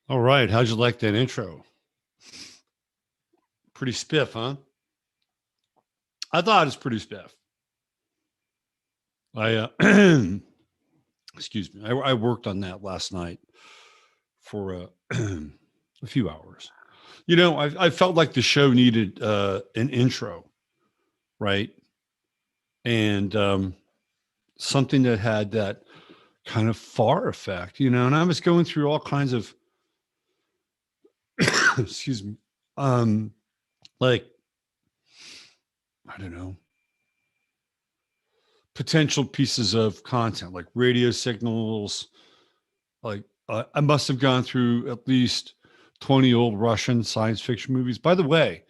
All right. How'd you like that intro? Pretty spiff, huh? I thought it was pretty spiff. Excuse me. I worked on that last night for a few hours. I felt like the show needed an intro, right? And something that had that kind of far effect, and I was going through all kinds of, excuse me, like, I don't know, potential pieces of content like radio signals. Like I must have gone through at least 20 old Russian science fiction movies. By the way,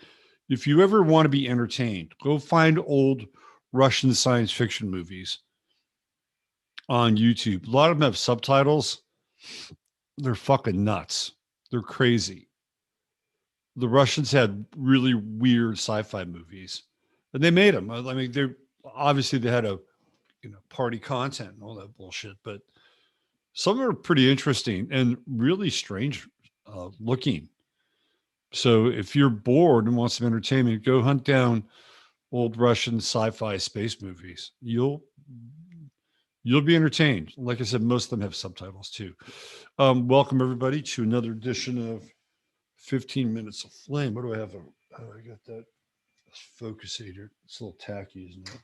if you ever want to be entertained, go find old Russian science fiction movies on YouTube. A lot of them have subtitles. They're fucking nuts. They're crazy. The Russians had really weird sci-fi movies, and they made them. I mean, they had a party content and all that bullshit, but some are pretty interesting and really strange looking. So if you're bored and want some entertainment, go hunt down old Russian sci-fi space movies. You'll be entertained. Like I said, most of them have subtitles too. Welcome everybody to another edition of 15 Minutes of Flame. What do I have? I got that focus here. It's a little tacky, isn't it?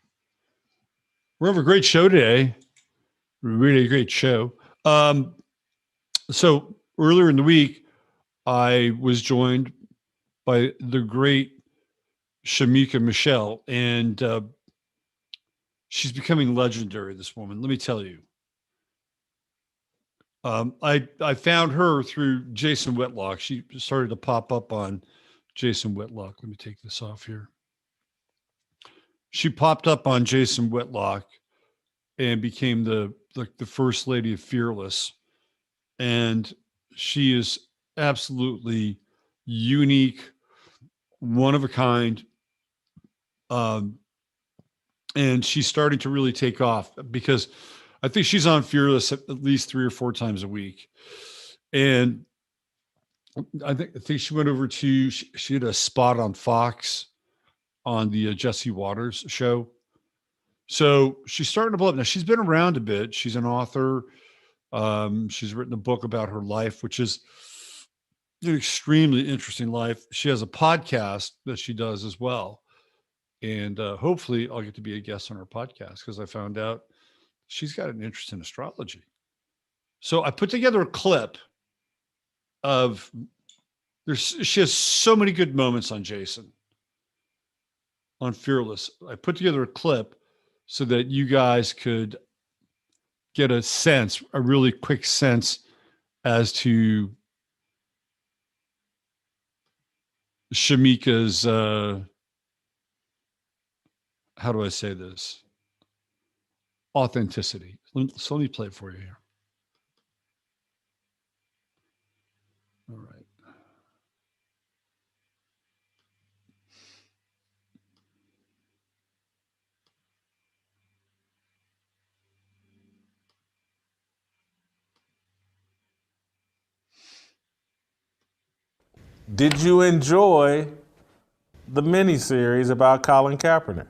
We're having a great show today. Really great show. So earlier in the week, I was joined by the great Shemeka Michelle, and she's becoming legendary, this woman. Let me tell you. I found her through Jason Whitlock. She started to pop up on Jason Whitlock. Let me take this off here. She popped up on Jason Whitlock and became the first lady of FARcast. And she is absolutely unique, one of a kind. And she's starting to really take off because I think she's on FARcast at least 3 or 4 times a week. And I think she went over to, she had a spot on Fox on the Jesse Waters show. So she's starting to blow up. Now she's been around a bit. She's an author. She's written a book about her life, which is an extremely interesting life. She has a podcast that she does as well. And hopefully I'll get to be a guest on her podcast because I found out she's got an interest in astrology. So I put together a clip of she has so many good moments on Jason on FARcast. I put together a clip so that you guys could get a really quick sense as to Shemeka's, how do I say this? Authenticity. So let me play it for you here. All right. Did you enjoy the miniseries about Colin Kaepernick?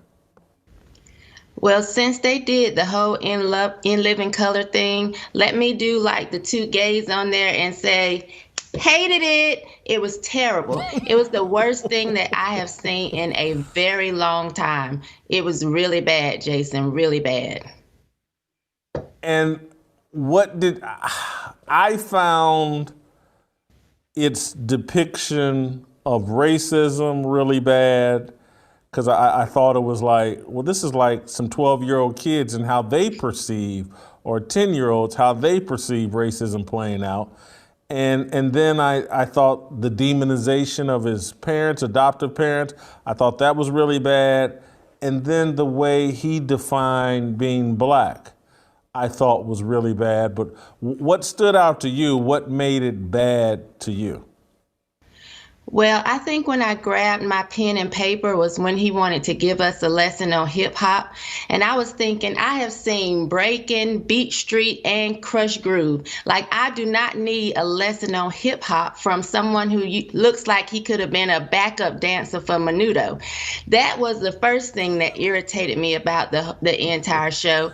Well, since they did the whole in living color thing, let me do like the 2 gays on there and say, hated it. It was terrible. It was the worst thing that I have seen in a very long time. It was really bad, Jason, really bad. And what did I found its depiction of racism really bad, because I thought it was like, well, this is like some 12-year-old kids and how they perceive, or 10-year-olds, how they perceive racism playing out. And then I thought the demonization of his parents, adoptive parents, I thought that was really bad. And then the way he defined being black, I thought was really bad. But what stood out to you? What made it bad to you? Well, I think when I grabbed my pen and paper was when he wanted to give us a lesson on hip hop. And I was thinking, I have seen breaking, beat street, and crush groove. Like, I do not need a lesson on hip hop from someone who looks like he could have been a backup dancer for Menudo. That was the first thing that irritated me about the entire show.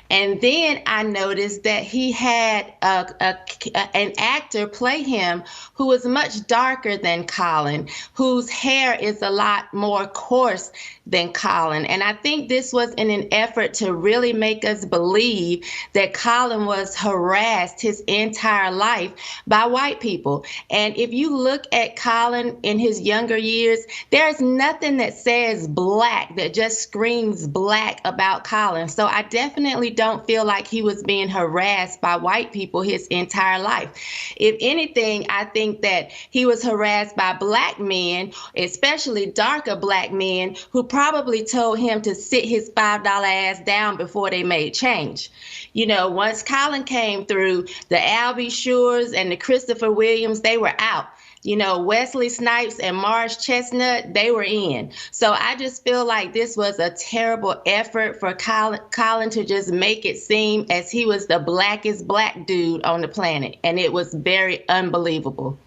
And then I noticed that he had an actor play him who was much darker than Colin, whose hair is a lot more coarse than Colin. And I think this was in an effort to really make us believe that Colin was harassed his entire life by white people. And if you look at Colin in his younger years, there's nothing that says black, that just screams black about Colin. So I definitely don't feel like he was being harassed by white people his entire life. If anything, I think that he was harassed by black men, especially darker black men, who probably told him to sit his $5 ass down before they made change. You know, once Colin came through, the Albie Shures and the Christopher Williams, they were out. You know, Wesley Snipes and Marge Chestnut, they were in. So I just feel like this was a terrible effort for Colin to just make it seem as he was the blackest black dude on the planet. And it was very unbelievable.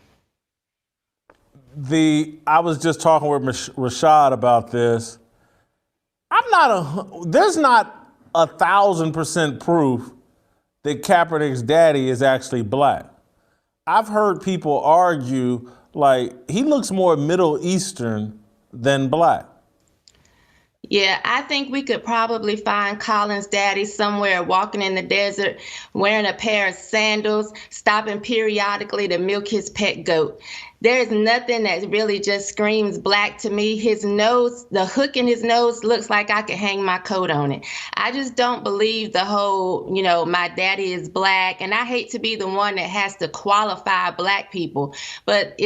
I was just talking with Rashad about this. There's not 1,000% proof that Kaepernick's daddy is actually black. I've heard people argue like he looks more Middle Eastern than black. Yeah, I think we could probably find Colin's daddy somewhere walking in the desert, wearing a pair of sandals, stopping periodically to milk his pet goat. There's nothing that really just screams black to me. His nose, the hook in his nose looks like I could hang my coat on it. I just don't believe the whole, you know, my daddy is black. And I hate to be the one that has to qualify black people, but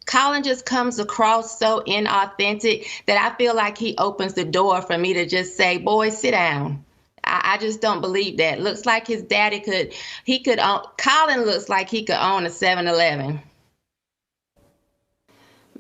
Colin just comes across so inauthentic that I feel like he opens the door for me to just say, boy, sit down. I just don't believe that. Looks like his daddy Colin looks like he could own a 7-Eleven.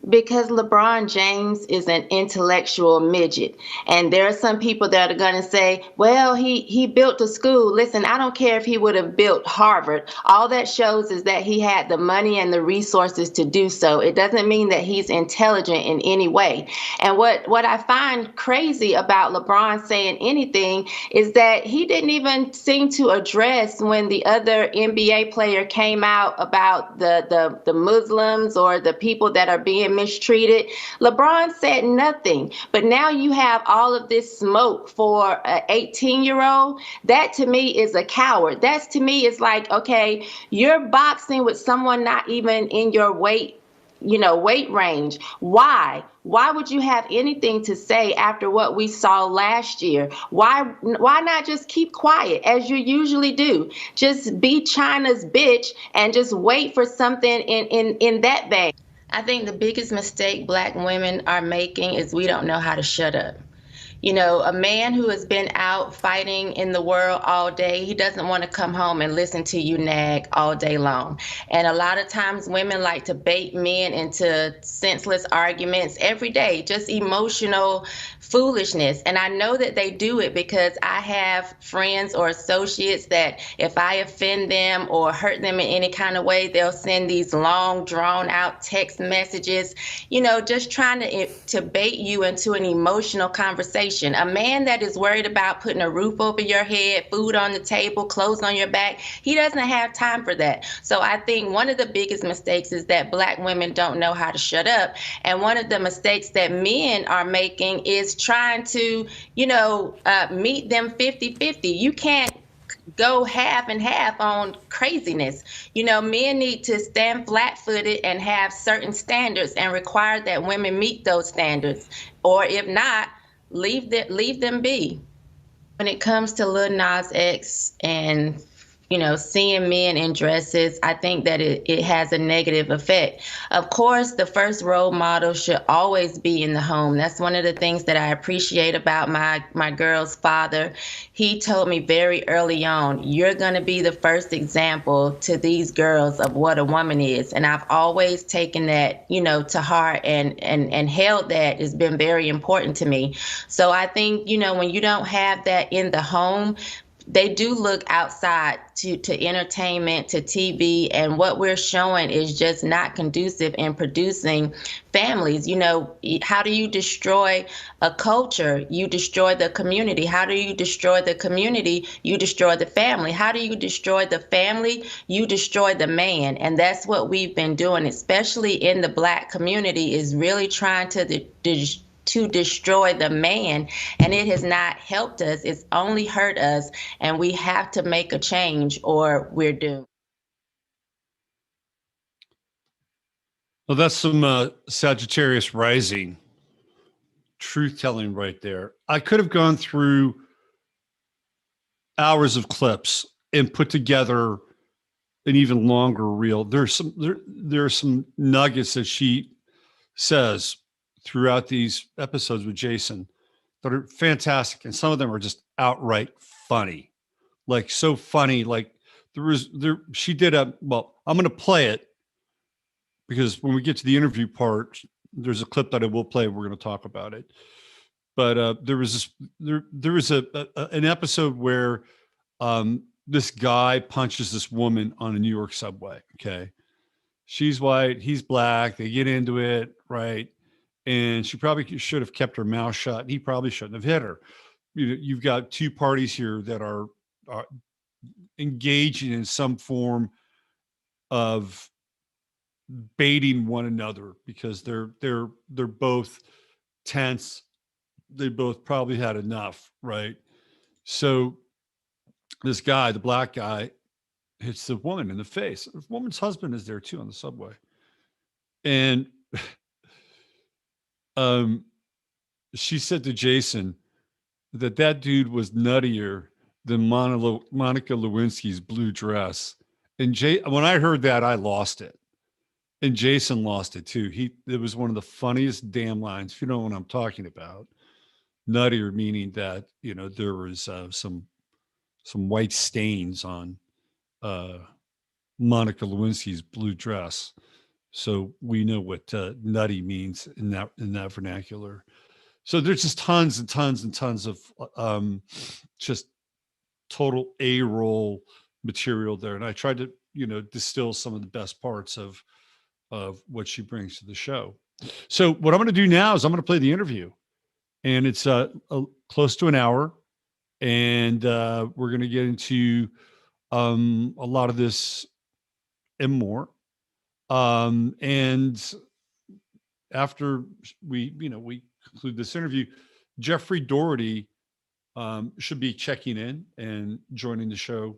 Because LeBron James is an intellectual midget. And there are some people that are going to say, well, he built a school. Listen, I don't care if he would have built Harvard. All that shows is that he had the money and the resources to do so. It doesn't mean that he's intelligent in any way. And what I find crazy about LeBron saying anything is that he didn't even seem to address when the other NBA player came out about the Muslims or the people that are being mistreated. LeBron said nothing, but now you have all of this smoke for an 18-year-old. That to me is a coward. That's to me is like, okay, you're boxing with someone not even in your weight range. Why would you have anything to say after what we saw last year? Why not just keep quiet as you usually do? Just be China's bitch and just wait for something in that vein. I think the biggest mistake black women are making is we don't know how to shut up. You know, a man who has been out fighting in the world all day, he doesn't want to come home and listen to you nag all day long. And a lot of times women like to bait men into senseless arguments every day, just emotional foolishness. And I know that they do it because I have friends or associates that if I offend them or hurt them in any kind of way, they'll send these long, drawn out text messages, you know, just trying to bait you into an emotional conversation. A man that is worried about putting a roof over your head, food on the table, clothes on your back, he doesn't have time for that. So I think one of the biggest mistakes is that black women don't know how to shut up. And one of the mistakes that men are making is trying to, meet them 50-50. You can't go half and half on craziness. You know, men need to stand flat-footed and have certain standards and require that women meet those standards. Or if not, leave them be. When it comes to Lil Nas X and, seeing men in dresses, I think that it has a negative effect. Of course, the first role model should always be in the home. That's one of the things that I appreciate about my girl's father. He told me very early on, you're going to be the first example to these girls of what a woman is. And I've always taken that, to heart and held that. It's been very important to me. So I think, when you don't have that in the home, they do look outside to entertainment, to TV, and what we're showing is just not conducive in producing families. How do you destroy a culture? You destroy the community. How do you destroy the community? You destroy the family. How do you destroy the family? You destroy the man. And that's what we've been doing, especially in the Black community, is really trying to destroy the man, and it has not helped us. It's only hurt us, and we have to make a change or we're doomed. Well, that's some Sagittarius rising truth telling right there. I could have gone through hours of clips and put together an even longer reel. There are some nuggets that she says throughout these episodes with Jason that are fantastic, and some of them are just outright funny, like so funny. Like she did I'm going to play it because when we get to the interview part, there's a clip that I will play. We're going to talk about it, but there was an episode where this guy punches this woman on a New York subway. Okay, she's white, he's Black. They get into it, right? And she probably should have kept her mouth shut. He probably shouldn't have hit her. You've got two parties here that are engaging in some form of baiting one another because they're both tense. They both probably had enough, right? So this guy, the Black guy, hits the woman in the face. The woman's husband is there too on the subway, and she said to Jason that dude was nuttier than Monica Lewinsky's blue dress. And when I heard that, I lost it. And Jason lost it too. It was one of the funniest damn lines, if you know what I'm talking about. Nuttier meaning that, there was some white stains on Monica Lewinsky's blue dress. So we know what nutty means in that vernacular. So there's just tons and tons and tons of just total A-roll material there. And I tried to, distill some of the best parts of what she brings to the show. So what I'm going to do now is I'm going to play the interview, and it's close to an hour, and we're going to get into a lot of this and more. And after we conclude this interview, Jeffrey Daugherty should be checking in and joining the show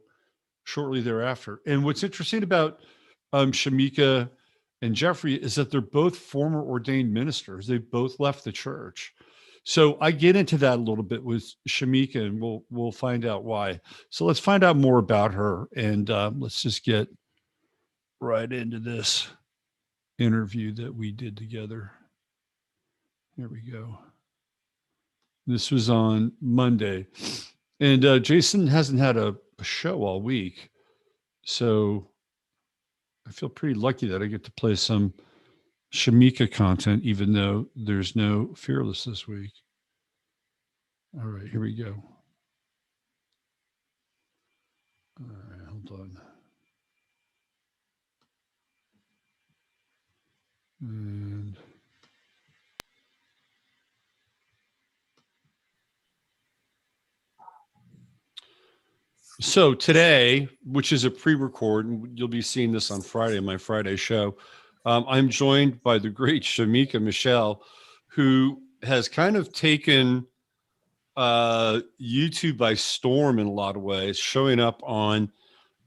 shortly thereafter. And what's interesting about Shemeka and Jeffrey is that they're both former ordained ministers. They both left the church. So I get into that a little bit with Shemeka, and we'll find out why. So let's find out more about her, and let's just get right into this interview that we did together. Here we go. This was on Monday, and Jason hasn't had a show all week, so I feel pretty lucky that I get to play some Shemeka content, even though there's no Fearless this week. All right, here we go. All right, hold on. And so today, which is a pre-record, and you'll be seeing this on Friday, my Friday show, I'm joined by the great Shemeka Michelle, who has kind of taken YouTube by storm in a lot of ways, showing up on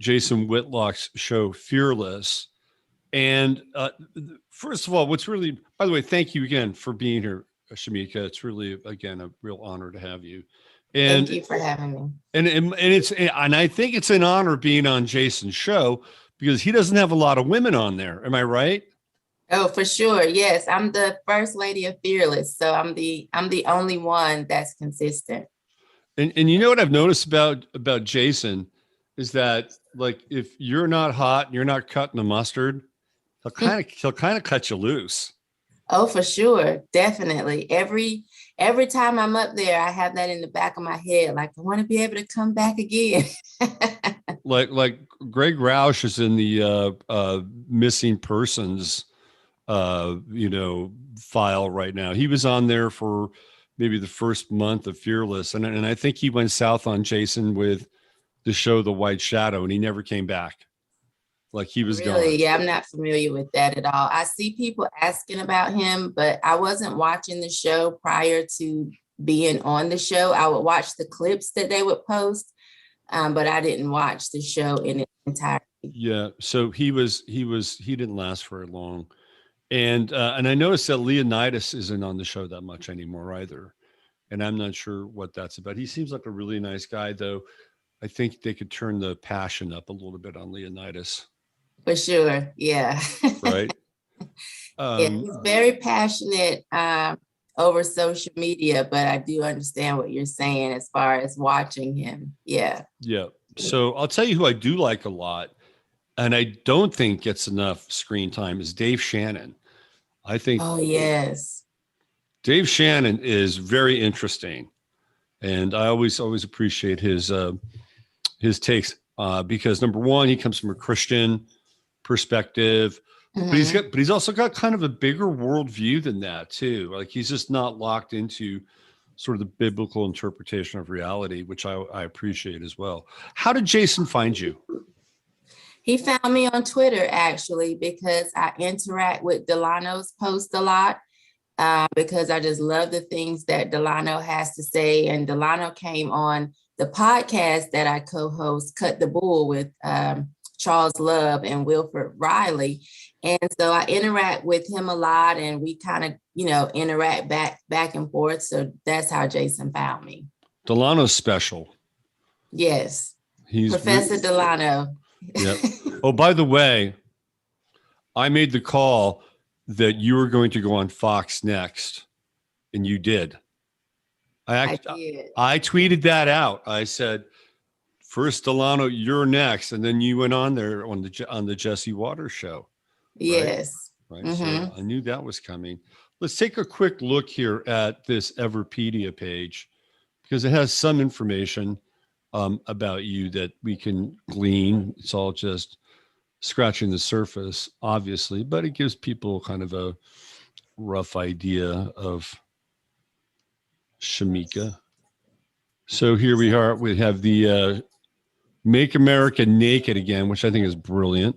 Jason Whitlock's show, Fearless. And first of all, by the way, thank you again for being here, Shemeka. It's really, again, a real honor to have you. Thank And you for having me. and I think it's an honor being on Jason's show because he doesn't have a lot of women on there. Am I right? Oh, for sure. Yes, I'm the first lady of Fearless, so I'm the only one that's consistent. And you know what I've noticed about Jason is that like if you're not hot and you're not cutting the mustard, he'll kind of cut you loose. Oh, for sure. Definitely. Every time I'm up there, I have that in the back of my head. Like, I want to be able to come back again. Like Greg Roush is in the missing persons file right now. He was on there for maybe the first month of Fearless, and I think he went south on Jason with the show The White Shadow, and he never came back. Like he was Really? gone. Yeah, I'm not familiar with that at all. I see people asking about him, but I wasn't watching the show prior to being on the show. I would watch the clips that they would post, but I didn't watch the show in its entirety. Yeah, so he didn't last very long, and I noticed that Leonidas isn't on the show that much anymore either, and I'm not sure what that's about. He seems like a really nice guy, though. I think they could turn the passion up a little bit on Leonidas, For sure. Yeah. right? Yeah, he's very passionate over social media, but I do understand what you're saying as far as watching him. Yeah. Yeah. So I'll tell you who I do like a lot, and I don't think gets enough screen time is Dave Shannon. I think Oh, yes. Dave Shannon is very interesting, and I always appreciate his takes because number one, he comes from a Christian perspective, but he's also got kind of a bigger worldview than that too. Like he's just not locked into sort of the biblical interpretation of reality, which I appreciate as well. How did Jason find you? He found me on Twitter, actually, because I interact with Delano's post a lot, because I just love the things that Delano has to say. And Delano came on the podcast that I co-host, Cut the Bull, with Charles Love and Wilford Riley. And so I interact with him a lot, and we kind of, interact back and forth. So that's how Jason found me. Delano's special. Yes. He's Professor Delano. Yep. Oh, by the way, I made the call that you were going to go on Fox next, and you did. I tweeted that out. I said, first Delano, you're next, and then you went on there on the Jesse Waters show. Yes. Right. So I knew that was coming. Let's take a quick look here at this Everpedia page because it has some information about you that we can glean. It's all just scratching the surface, obviously, but it gives people kind of a rough idea of Shemeka. So here we are. We have the Make America Naked Again, which I think is brilliant.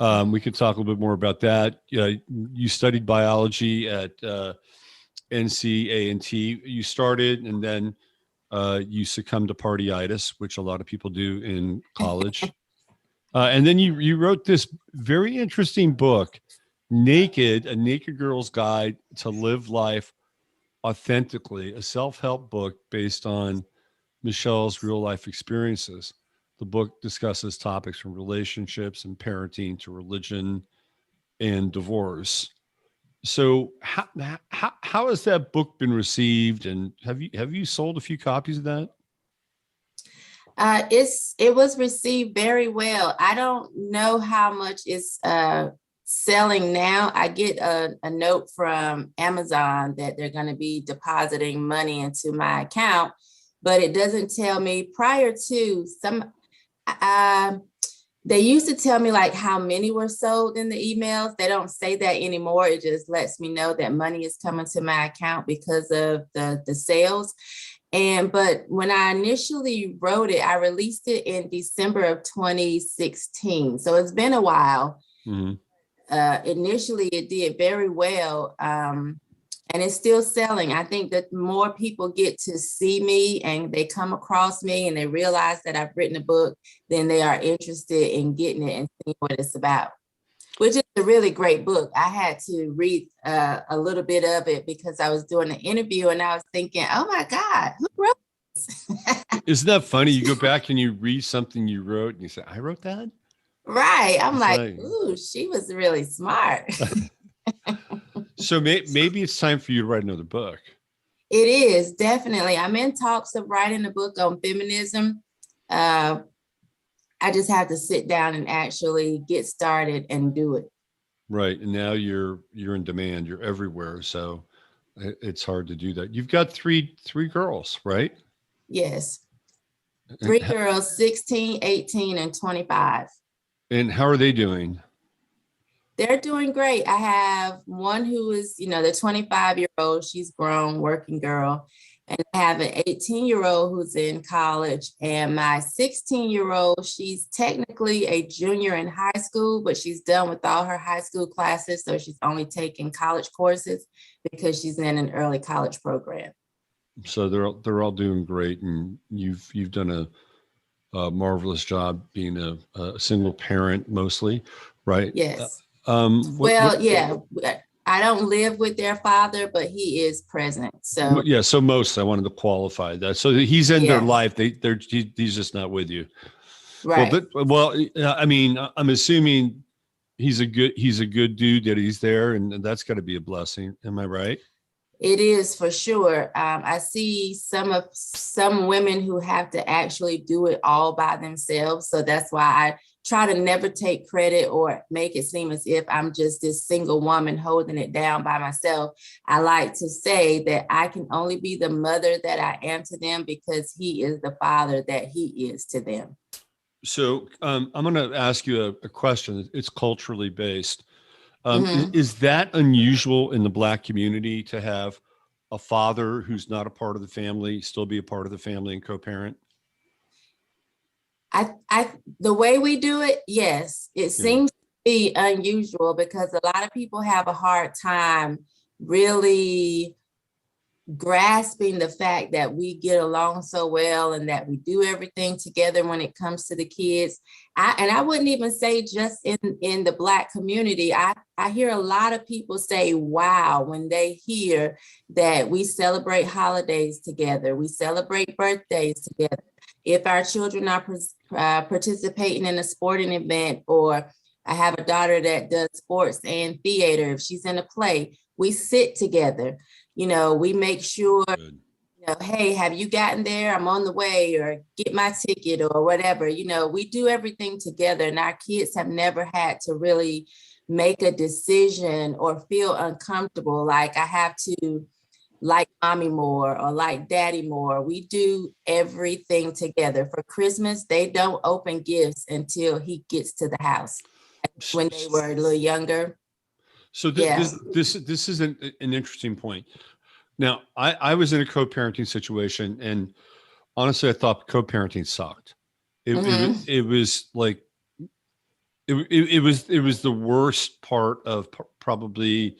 We could talk a little bit more about that. You studied biology at NCA&T. You started and then you succumbed to partyitis, which a lot of people do in college. And then you wrote this very interesting book, Naked, A Naked Girl's Guide to Live Life Authentically, a self-help book based on Michelle's real life experiences. The book discusses topics from relationships and parenting to religion and divorce. So how has that book been received? And have you sold a few copies of that? It was received very well. I don't know how much it's selling now. I get a note from Amazon that they're going to be depositing money into my account, but it doesn't tell me prior to some. They used to tell me like how many were sold in the emails. They don't say that anymore. It just lets me know that money is coming to my account because of the sales. But when I initially wrote it, I released it in December of 2016. So it's been a while. Initially, it did very well. And it's still selling. I think that more people get to see me and they come across me and they realize that I've written a book, then they are interested in getting it and seeing what it's about, which is a really great book. I had to read a little bit of it because I was doing an interview and I was thinking, oh my God, who wrote Isn't that funny? You go back and you read something you wrote and you say, I wrote that? Right. I'm It's like, ooh, she was really smart. So maybe it's time for you to write another book. It is, definitely. I'm in talks of writing a book on feminism. I just have to sit down and actually get started and do it. Right. And now you're in demand. You're everywhere. So it's hard to do that. You've got three girls, right? Yes. 3 girls, 16, 18, and 25. And how are they doing? They're doing great. I have one who is, the 25-year-old. She's grown, working girl. And I have an 18-year-old who's in college. And my 16-year-old, she's technically a junior in high school, but she's done with all her high school classes. So she's only taking college courses because she's in an early college program. So they're all doing great. And you've done a marvelous job being a single parent mostly, right? Yes. Yeah. I don't live with their father, but he is present. So yeah, so most I wanted to qualify that. So he's in their life. He's just not with you, right? I mean, I'm assuming he's a good dude that he's there, and that's got to be a blessing. Am I right? It is for sure. I see some women who have to actually do it all by themselves. So that's why I try to never take credit or make it seem as if I'm just this single woman holding it down by myself. I like to say that I can only be the mother that I am to them because he is the father that he is to them. So I'm going to ask you a question. It's culturally based. Is that unusual in the Black community to have a father who's not a part of the family still be a part of the family and co-parent? The way we do it, yes, it seems to be unusual because a lot of people have a hard time really grasping the fact that we get along so well and that we do everything together when it comes to the kids. I wouldn't even say just in the Black community. I hear a lot of people say, wow, when they hear that we celebrate holidays together, we celebrate birthdays together. If our children are participating in a sporting event, or I have a daughter that does sports and theater, if she's in a play, we sit together. We make sure, hey, have you gotten there? I'm on the way, or get my ticket or whatever. We do everything together, and our kids have never had to really make a decision or feel uncomfortable. Like I have to like mommy more or like daddy more. We do everything together. For Christmas, they don't open gifts until he gets to the house. When they were a little younger. So this is an interesting point. Now, I was in a co-parenting situation, and honestly, I thought co-parenting sucked. It was like it was the worst part of probably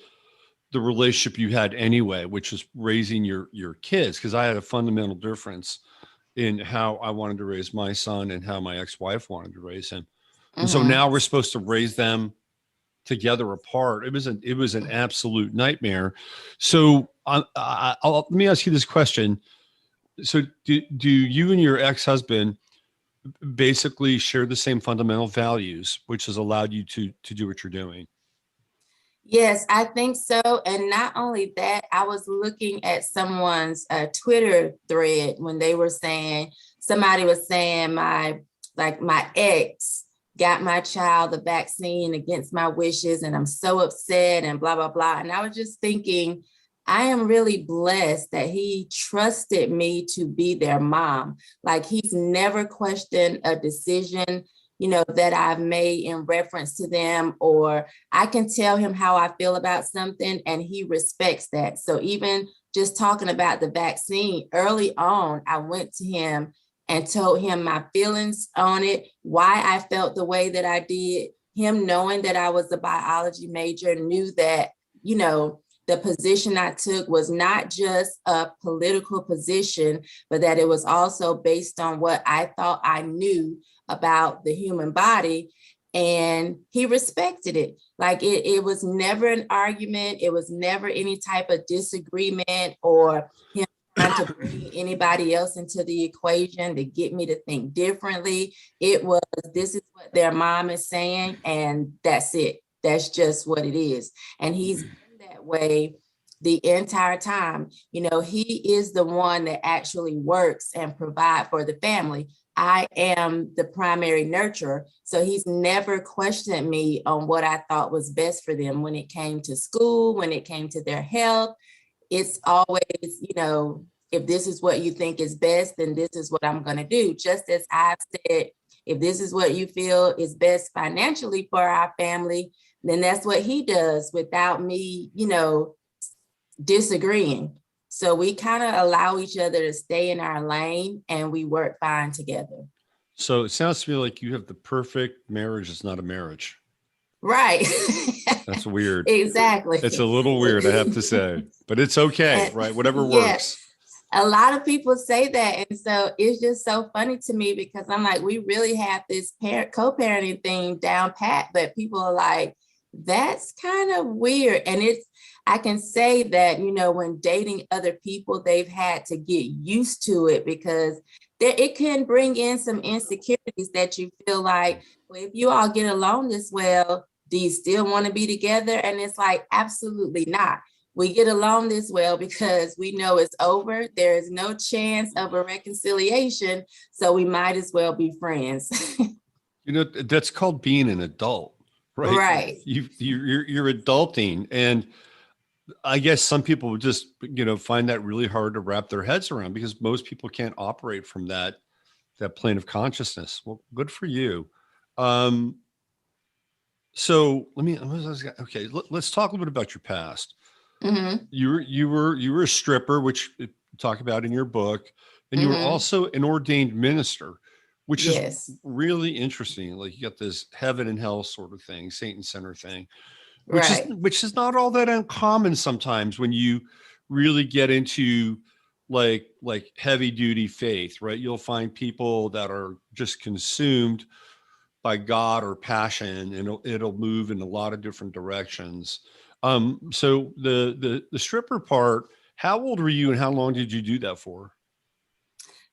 the relationship you had anyway, which was raising your kids, because I had a fundamental difference in how I wanted to raise my son and how my ex-wife wanted to raise him. And so now we're supposed to raise them together apart. It was an absolute nightmare. So let me ask you this question. So do you and your ex-husband basically share the same fundamental values, which has allowed you to do what you're doing? Yes, I think so. And not only that, I was looking at someone's Twitter thread when they were saying, somebody was saying my ex got my child the vaccine against my wishes, and I'm so upset and blah, blah, blah. And I was just thinking, I am really blessed that he trusted me to be their mom. Like, he's never questioned a decision, that I've made in reference to them, or I can tell him how I feel about something and he respects that. So even just talking about the vaccine early on, I went to him and told him my feelings on it, why I felt the way that I did. Him knowing that I was a biology major, knew that, the position I took was not just a political position, but that it was also based on what I thought I knew about the human body. And he respected it. Like it was never an argument. It was never any type of disagreement or him trying to bring anybody else into the equation to get me to think differently. It was, this is what their mom is saying, and that's it. That's just what it is. And he's been that way the entire time. You know, he is the one that actually works and provide for the family. I am the primary nurturer. So he's never questioned me on what I thought was best for them when it came to school, when it came to their health. It's always, you know, if this is what you think is best, then this is what I'm going to do. Just as I've said, if this is what you feel is best financially for our family, then that's what he does without me, you know, disagreeing. So we kind of allow each other to stay in our lane, and we work fine together. So it sounds to me like you have the perfect marriage. It's not a marriage. Right. That's weird. Exactly. It's a little weird, I have to say, but it's okay, right? Whatever works. A lot of people say that. And so it's just so funny to me, because I'm like, we really have this co-parenting thing down pat, but people are like, that's kind of weird. And I can say that, you know, when dating other people, they've had to get used to it, because it can bring in some insecurities that you feel like, well, if you all get along this well, do you still want to be together? And it's like, absolutely not. We get along this well because we know it's over. There is no chance of a reconciliation. So we might as well be friends. You know, that's called being an adult, right? Right. You're adulting. And I guess some people would just, you know, find that really hard to wrap their heads around, because most people can't operate from that plane of consciousness. Well, good for you. So let's talk a little bit about your past. Mm-hmm. You were a stripper, which you talk about in your book, and you were Mm-hmm. also an ordained minister, which Yes. is really interesting. Like, you got this heaven and hell sort of thing, Satan center thing, Right. which is not all that uncommon sometimes when you really get into like heavy duty faith, right? You'll find people that are just consumed by God or passion, and it'll move in a lot of different directions. So the stripper part, how old were you and how long did you do that for?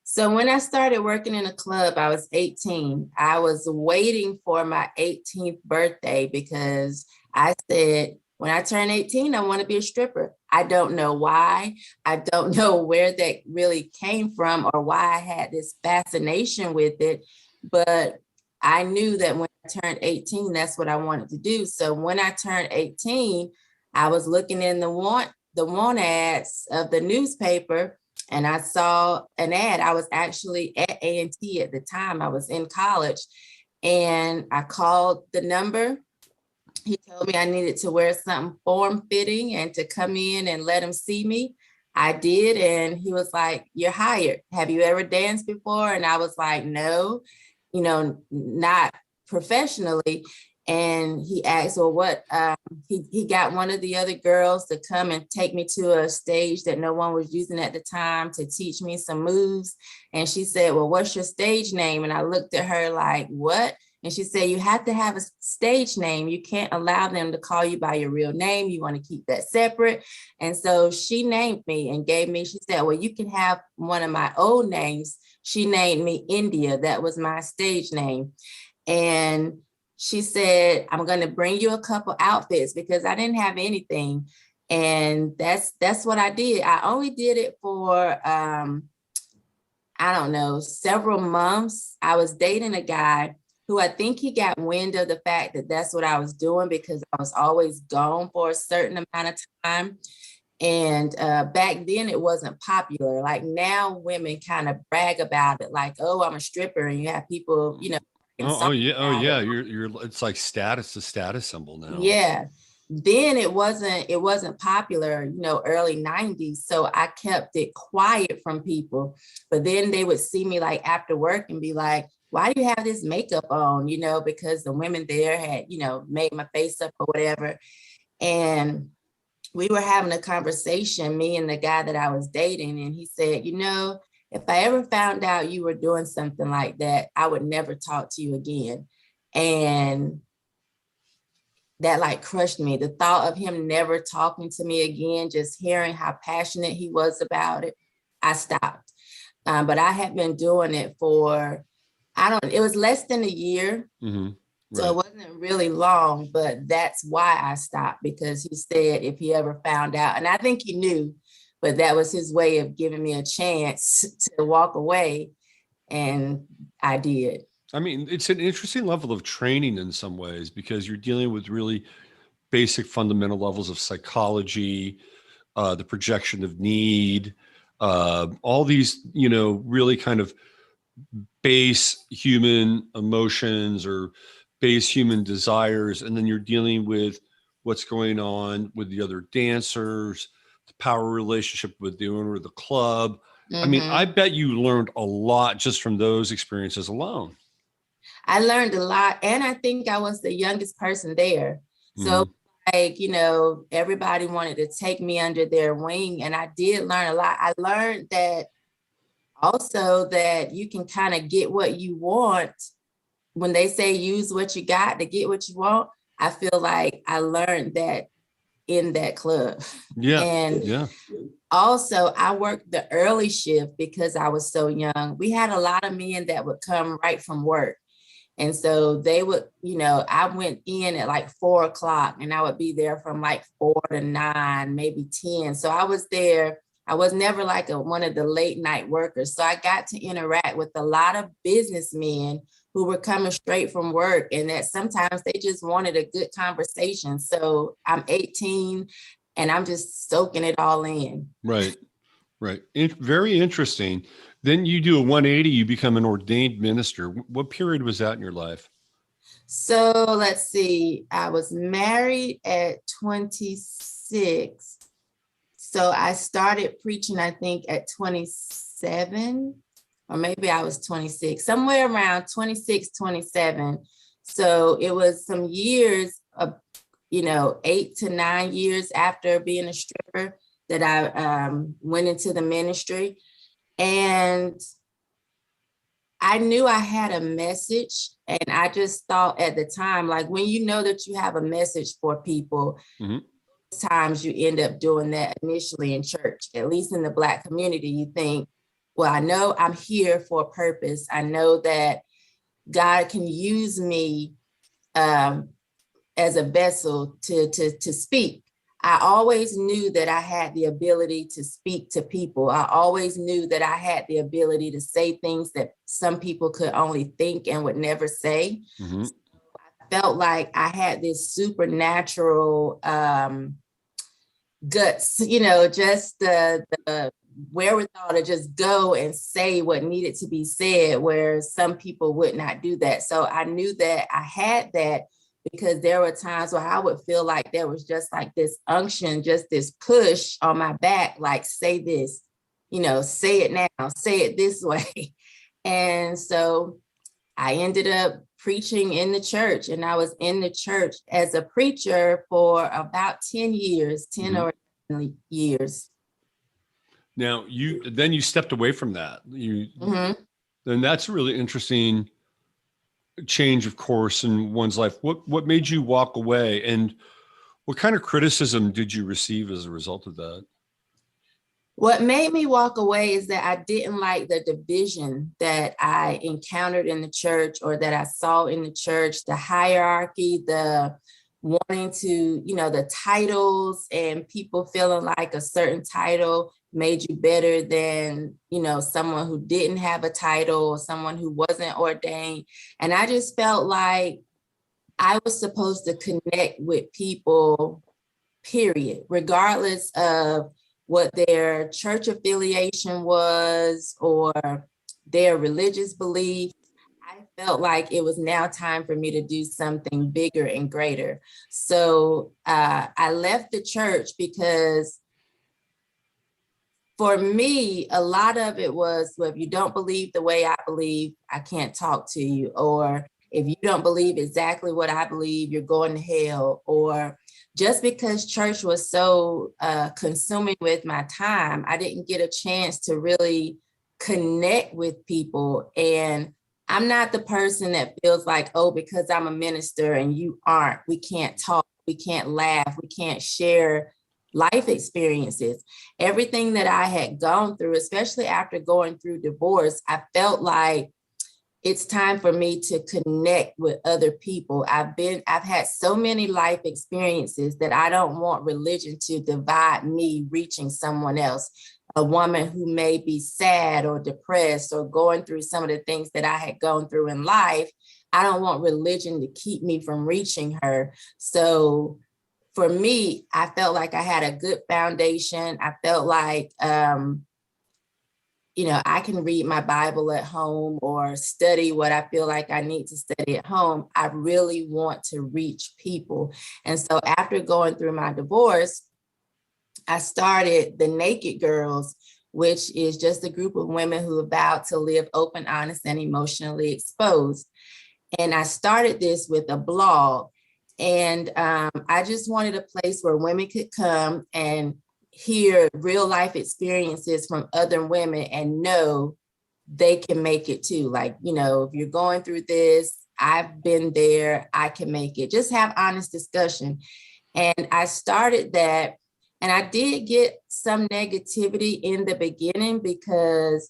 So when I started working in a club, I was 18. I was waiting for my 18th birthday, because I said, when I turn 18, I want to be a stripper. I don't know why. I don't know where that really came from or why I had this fascination with it. But I knew that when I turned 18, that's what I wanted to do. So when I turned 18, I was looking in the want ads of the newspaper, and I saw an ad. I was actually at A&T at the time. I was in college, and I called the number. He told me I needed to wear something form-fitting and to come in and let him see me. I did, and he was like, "You're hired. Have you ever danced before?" And I was like, "No, you know, not professionally." And he asked, well, what, he got one of the other girls to come and take me to a stage that no one was using at the time to teach me some moves. And she said, well, what's your stage name? And I looked at her like, what? And she said, you have to have a stage name. You can't allow them to call you by your real name. You want to keep that separate. And so she named me and gave me, she said, well, you can have one of my old names. She named me India. That was my stage name. And she said, I'm going to bring you a couple outfits, because I didn't have anything. And that's what I did. I only did it for, I don't know, several months. I was dating a guy who, I think he got wind of the fact that that's what I was doing, because I was always gone for a certain amount of time. And back then it wasn't popular. Like now women kind of brag about it, like, oh, I'm a stripper, and you have people, you know. Oh yeah. You're it's like a status symbol now. Yeah. Then it wasn't popular, you know, early 90s. So I kept it quiet from people. But then they would see me like after work and be like, why do you have this makeup on? You know, because the women there had, you know, made my face up or whatever. And we were having a conversation, me and the guy that I was dating, and he said, you know, if I ever found out you were doing something like that, I would never talk to you again. And that like crushed me. The thought of him never talking to me again, just hearing how passionate he was about it. I stopped. But I had been doing it for, it was less than a year. Mm-hmm. So it wasn't really long, but that's why I stopped, because he said if he ever found out, and I think he knew, but that was his way of giving me a chance to walk away. And I did. I mean, it's an interesting level of training in some ways, because you're dealing with really basic fundamental levels of psychology, the projection of need, all these, really kind of base human emotions or base human desires. And then you're dealing with what's going on with the other dancers, the power relationship with the owner of the club. I mean, I bet you learned a lot just from those experiences alone. I learned a lot. And I think I was the youngest person there. So like, everybody wanted to take me under their wing. And I did learn a lot. I learned that also that you can kind of get what you want. When they say use what you got to get what you want, I feel like I learned that in that club. Yeah. And also I worked the early shift because I was so young. We had a lot of men that would come right from work. And so they would, I went in at like 4:00 and I would be there from like 4 to 9, maybe 10. So I was there. I was never like one of the late night workers. So I got to interact with a lot of businessmen who were coming straight from work, and that sometimes they just wanted a good conversation. So I'm 18 and I'm just soaking it all in. Right. Very interesting. Then you do a 180, you become an ordained minister. What period was that in your life? So let's see, I was married at 26. So I started preaching, I think at 27, or maybe I was 26, somewhere around 26, 27. So it was some years of, 8 to 9 years after being a stripper that I went into the ministry. And I knew I had a message, and I just thought at the time, like when you know that you have a message for people, times you end up doing that initially in church, at least in the Black community. You think, well, I know I'm here for a purpose. I know that God can use me as a vessel to speak. I always knew that I had the ability to speak to people. I always knew that I had the ability to say things that some people could only think and would never say. So I felt like I had this supernatural guts, just the wherewithal to just go and say what needed to be said, where some people would not do that. So I knew that I had that, because there were times where I would feel like there was just like this unction, just this push on my back, like, say this, say it now, say it this way. And so I ended up preaching in the church, and I was in the church as a preacher for about 10 years, 10 or 11 years. Now you stepped away from that. Then that's a really interesting change of course in one's life. What made you walk away, and what kind of criticism did you receive as a result of that? What made me walk away is that I didn't like the division that I encountered in the church, or that I saw in the church, the hierarchy, the wanting to, the titles, and people feeling like a certain title made you better than, someone who didn't have a title, or someone who wasn't ordained. And I just felt like I was supposed to connect with people, period, regardless of what their church affiliation was or their religious belief. I felt like it was now time for me to do something bigger and greater. So I left the church because for me, a lot of it was, well, if you don't believe the way I believe, I can't talk to you. Or if you don't believe exactly what I believe, you're going to hell. Or just because church was so consuming with my time, I didn't get a chance to really connect with people. And I'm not the person that feels like, oh, because I'm a minister and you aren't, we can't talk, we can't laugh, we can't share life experiences. Everything that I had gone through, especially after going through divorce, I felt like it's time for me to connect with other people. I've had so many life experiences that I don't want religion to divide me reaching someone else. A woman who may be sad or depressed or going through some of the things that I had gone through in life, I don't want religion to keep me from reaching her. So for me, I felt like I had a good foundation. I felt like, I can read my Bible at home or study what I feel like I need to study at home. I really want to reach people. And so after going through my divorce, I started the Naked Girls, which is just a group of women who are vowed to live open, honest, and emotionally exposed. And I started this with a blog. And I just wanted a place where women could come and hear real life experiences from other women and know they can make it too. Like, if you're going through this, I've been there, I can make it. Just have honest discussion. And I started that. And I did get some negativity in the beginning because,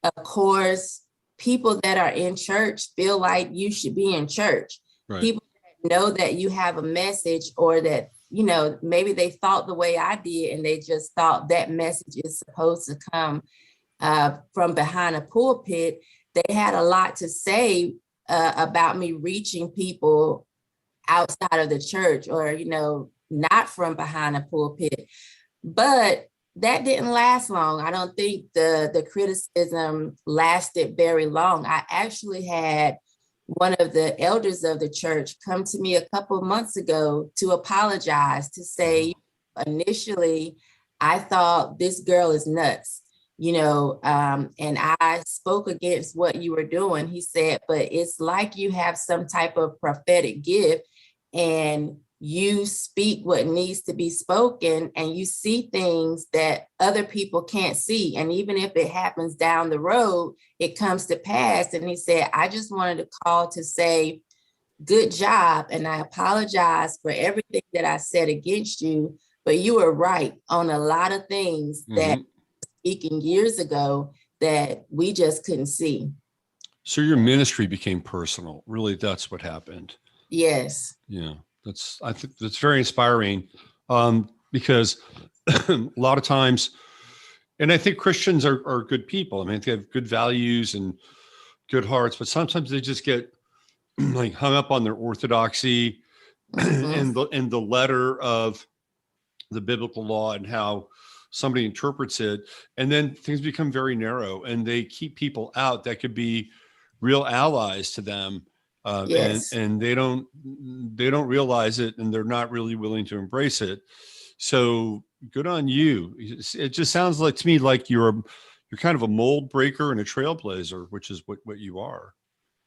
of course, people that are in church feel like you should be in church. Right. People that know that you have a message, or that, maybe they thought the way I did and they just thought that message is supposed to come from behind a pulpit. They had a lot to say about me reaching people outside of the church, or, not from behind a pulpit. But that didn't last long. I don't think the criticism lasted very long. I actually had one of the elders of the church come to me a couple of months ago to apologize, to say, initially, I thought this girl is nuts, and I spoke against what you were doing. He said, but it's like you have some type of prophetic gift and you speak what needs to be spoken, and you see things that other people can't see. And even if it happens down the road, it comes to pass. And he said, I just wanted to call to say, good job. And I apologize for everything that I said against you, but you were right on a lot of things that speaking years ago that we just couldn't see. So your ministry became personal. Really, that's what happened. Yes. Yeah. I think that's very inspiring, because a lot of times, and I think Christians are good people. I mean, they have good values and good hearts, but sometimes they just get like hung up on their orthodoxy and the letter of the biblical law and how somebody interprets it. And then things become very narrow and they keep people out that could be real allies to them. Yes. And they don't realize it, and they're not really willing to embrace it. So good on you. It just sounds like to me like you're kind of a mold breaker and a trailblazer, which is what you are.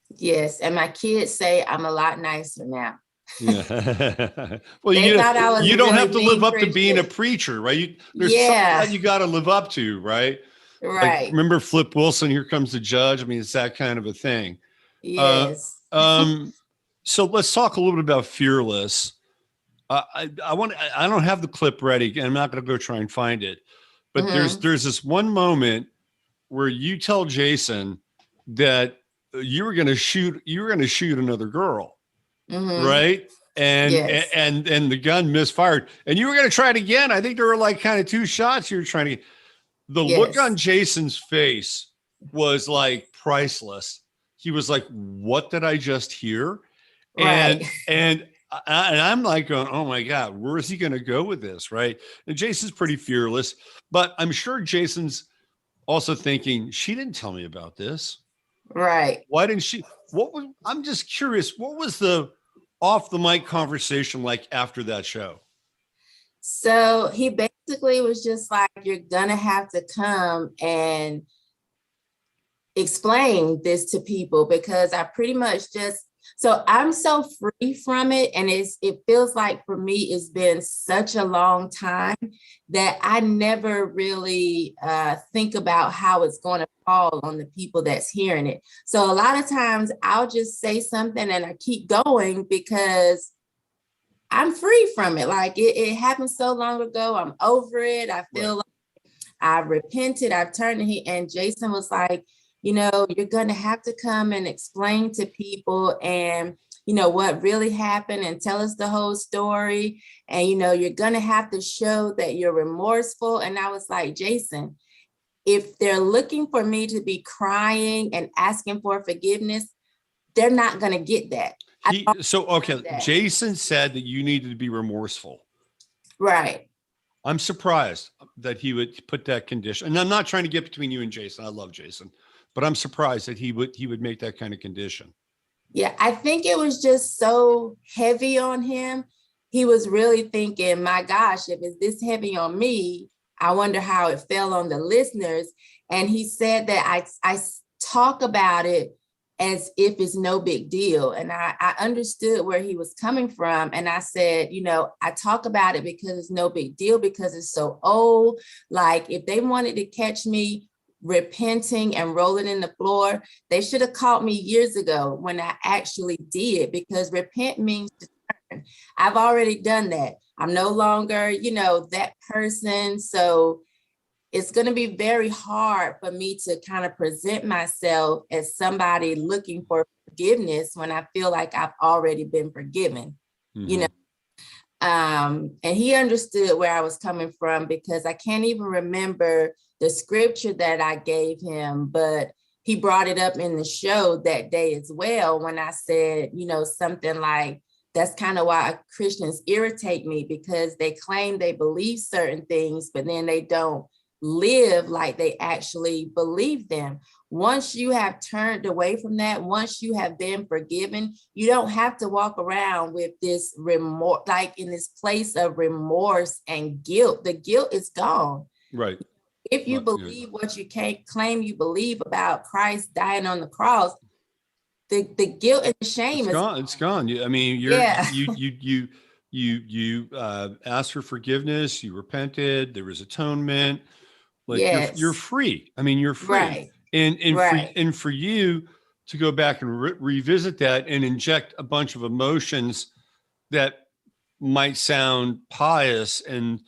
Yes, and my kids say I'm a lot nicer now. Yeah. Well, They thought I was you don't really have to live up to Christian. being a preacher, right? There's something that you got to live up to, right? Right. Like, remember Flip Wilson, Here Comes the Judge? I mean, it's that kind of a thing. Yes. So let's talk a little bit about Fearless. I don't have the clip ready, and I'm not going to go try and find it. But there's this one moment where you tell Jason that you were going to shoot another girl, right? And Yes. and the gun misfired, and you were going to try it again. I think there were like kind of two shots you were trying to get. The look on Jason's face was like priceless. He was like, "What did I just hear?" Right. And I'm like going, "Oh my God, where is he going to go with this?" Right? And Jason's pretty fearless, but I'm sure Jason's also thinking, "She didn't tell me about this. Right. Why didn't she?" I'm just curious. What was the off the mic conversation like after that show? So he basically was just like, you're gonna have to come and explain this to people, because I pretty much so I'm so free from it. And it feels like for me, it's been such a long time that I never really think about how it's going to fall on the people that's hearing it. So a lot of times I'll just say something and I keep going because I'm free from it. Like it happened so long ago. I'm over it. I feel like I repented. I've turned. And Jason was like, you're going to have to come and explain to people and, what really happened and tell us the whole story. And, you're going to have to show that you're remorseful. And I was like, Jason, if they're looking for me to be crying and asking for forgiveness, they're not going to get that. Jason said that you needed to be remorseful. Right. I'm surprised that he would put that condition. And I'm not trying to get between you and Jason. I love Jason, but I'm surprised that he would make that kind of condition. Yeah, I think it was just so heavy on him. He was really thinking, my gosh, if it's this heavy on me, I wonder how it fell on the listeners. And he said that I talk about it as if it's no big deal. And I understood where he was coming from. And I said, I talk about it because it's no big deal, because it's so old. Like if they wanted to catch me repenting and rolling in the floor, they should have caught me years ago when I actually did, because repent means to turn. I've already done that. I'm no longer, that person. So it's going to be very hard for me to kind of present myself as somebody looking for forgiveness when I feel like I've already been forgiven, and he understood where I was coming from, because I can't even remember the scripture that I gave him, but he brought it up in the show that day as well, when I said, something like, that's kind of why Christians irritate me, because they claim they believe certain things, but then they don't live like they actually believe them. Once you have turned away from that, once you have been forgiven, you don't have to walk around with this remorse, like in this place of remorse and guilt. The guilt is gone. Right. If you believe what you can't claim you believe about Christ dying on the cross, the guilt and the shame is gone. It's gone. I mean, you asked for forgiveness. You repented. There was atonement. Like you're free. I mean, you're free. Right. And for you to go back and revisit that and inject a bunch of emotions that might sound pious and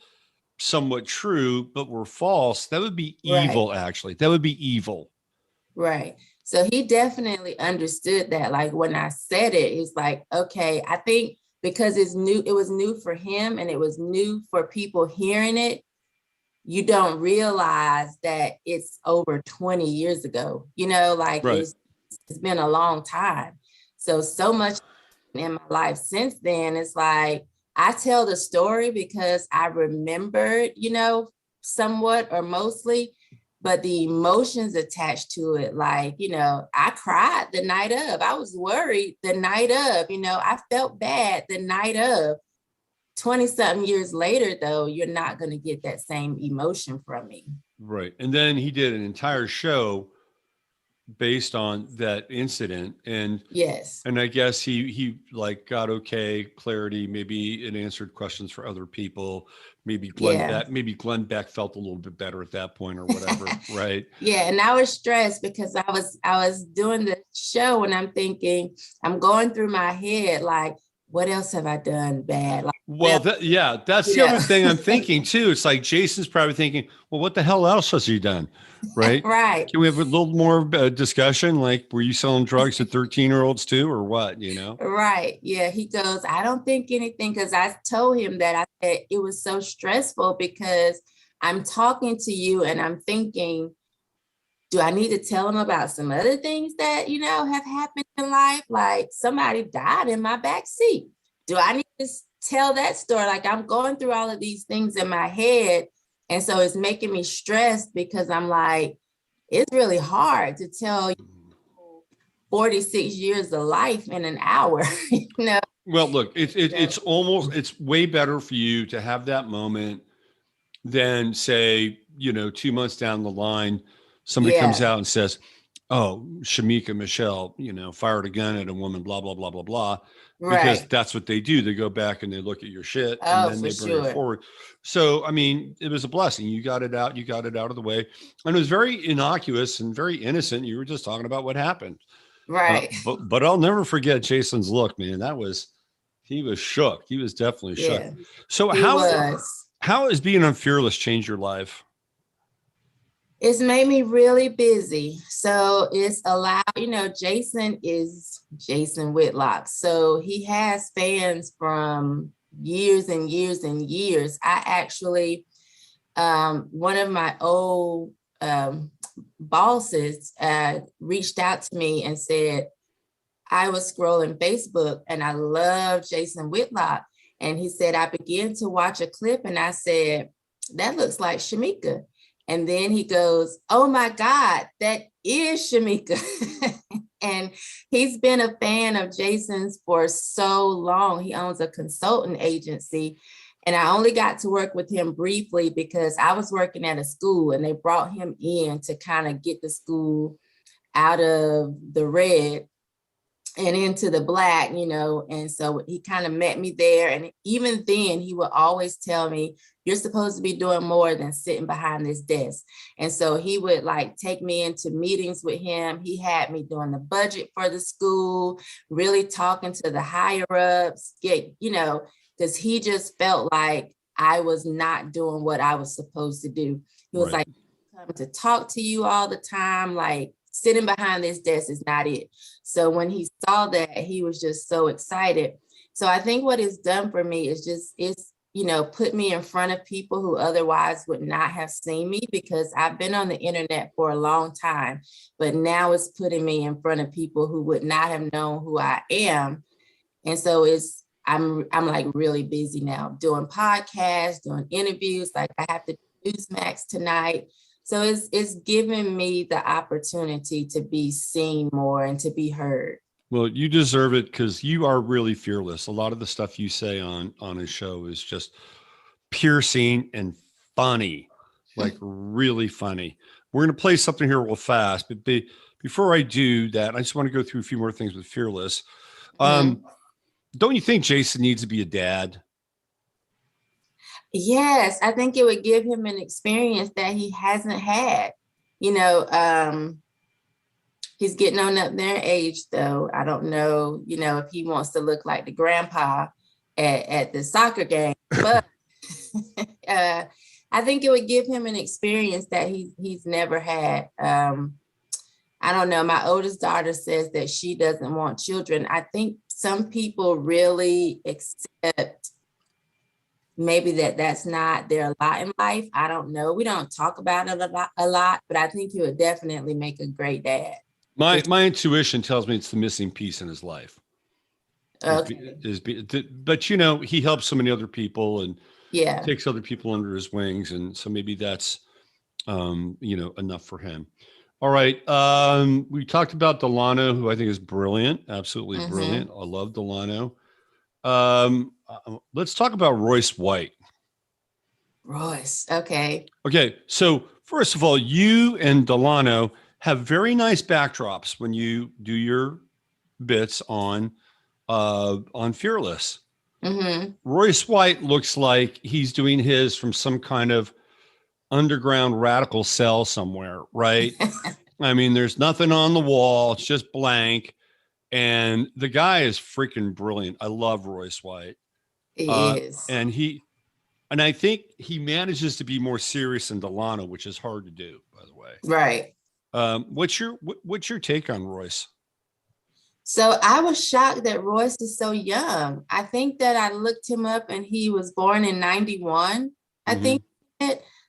somewhat true, but were false, that would be evil. Actually, that would be evil. Right. So he definitely understood that. Like when I said it, it's like, okay, I think because it was new for him and it was new for people hearing it. You don't realize that it's over 20 years ago, it's been a long time. So much in my life since then, it's like, I tell the story because I remembered, somewhat or mostly, but the emotions attached to it, like, I cried the night of, I was worried the night of, I felt bad the night of. 20-something years later, though, you're not going to get that same emotion from me. Right. And then he did an entire show based on that incident. And and I guess he like got clarity. Maybe it answered questions for other people. Maybe Glenn Beck felt a little bit better at that point or whatever. Right. Yeah. And I was stressed because I was doing the show and I'm thinking, I'm going through my head, like, what else have I done bad? That's the other thing I'm thinking too. It's like Jason's probably thinking, well, what the hell else has he done? Right. Right. Can we have a little more discussion? Like, were you selling drugs to 13-year-olds too, or what, Right. Yeah. He goes, I don't think anything. Cause I told him that I said it was so stressful because I'm talking to you and I'm thinking, do I need to tell him about some other things that, have happened in life? Like somebody died in my back seat. Do I need to tell that story? Like I'm going through all of these things in my head. And so it's making me stressed because I'm like, it's really hard to tell 46 years of life in an hour, Well, look, it's way better for you to have that moment than say, 2 months down the line, somebody comes out and says, oh, Shemeka Michelle, fired a gun at a woman, blah, blah, blah, blah, blah. Because that's what they do. They go back and they look at your shit and then they bring it forward. So, I mean, it was a blessing. You got it out. You got it out of the way. And it was very innocuous and very innocent. You were just talking about what happened. Right. But I'll never forget Jason's look, man. That was He was shook. He was definitely shook. Yeah, So he was. how has being Unfearless changed your life? It's made me really busy. So it's allowed, Jason is Jason Whitlock. So he has fans from years and years and years. I actually, one of my old bosses reached out to me and said, I was scrolling Facebook and I love Jason Whitlock. And he said, I began to watch a clip and I said, that looks like Shemeka. And then he goes, oh my God, that is Shemeka. And he's been a fan of Jason's for so long. He owns a consultant agency. And I only got to work with him briefly because I was working at a school and they brought him in to kind of get the school out of the red and into the black, and so he kind of met me there. And even then he would always tell me, you're supposed to be doing more than sitting behind this desk. And so he would like take me into meetings with him. He had me doing the budget for the school, really talking to the higher ups, because he just felt like I was not doing what I was supposed to do. He was like, come to talk to you all the time, like sitting behind this desk is not it. So when he saw that, he was just so excited. So I think what it's done for me is put me in front of people who otherwise would not have seen me, because I've been on the internet for a long time, but now it's putting me in front of people who would not have known who I am. And so I'm like really busy now doing podcasts, doing interviews. Like I have to do Newsmax tonight. So it's giving me the opportunity to be seen more and to be heard. Well, you deserve it because you are really fearless. A lot of the stuff you say on his show is just piercing and funny, like really funny. We're going to play something here real fast, but before I do that, I just want to go through a few more things with Fearless. Don't you think Jason needs to be a dad? Yes, I think it would give him an experience that he hasn't had. He's getting on up there in age, though. I don't know, if he wants to look like the grandpa at the soccer game, but I think it would give him an experience that he's never had. I don't know. My oldest daughter says that she doesn't want children. I think some people really accept maybe that's not their lot in life. I don't know. We don't talk about it a lot, but I think he would definitely make a great dad. My intuition tells me it's the missing piece in his life. Okay. But he helps so many other people and Yeah. takes other people under his wings, and so maybe that's enough for him. All right. We talked about Delano, who I think is brilliant, absolutely brilliant. I love Delano. Let's talk about Royce White. Royce. Okay. Okay. So first of all, you and Delano have very nice backdrops when you do your bits on Fearless. Royce White looks like he's doing his from some kind of underground radical cell somewhere, right? I mean, there's nothing on the wall. It's just blank. And the guy is freaking brilliant. I love Royce White. He is. And I think he manages to be more serious than Delano, which is hard to do, by the way. Right. What's your take on Royce? So I was shocked that Royce is so young. I think that I looked him up and he was born in 91, I think.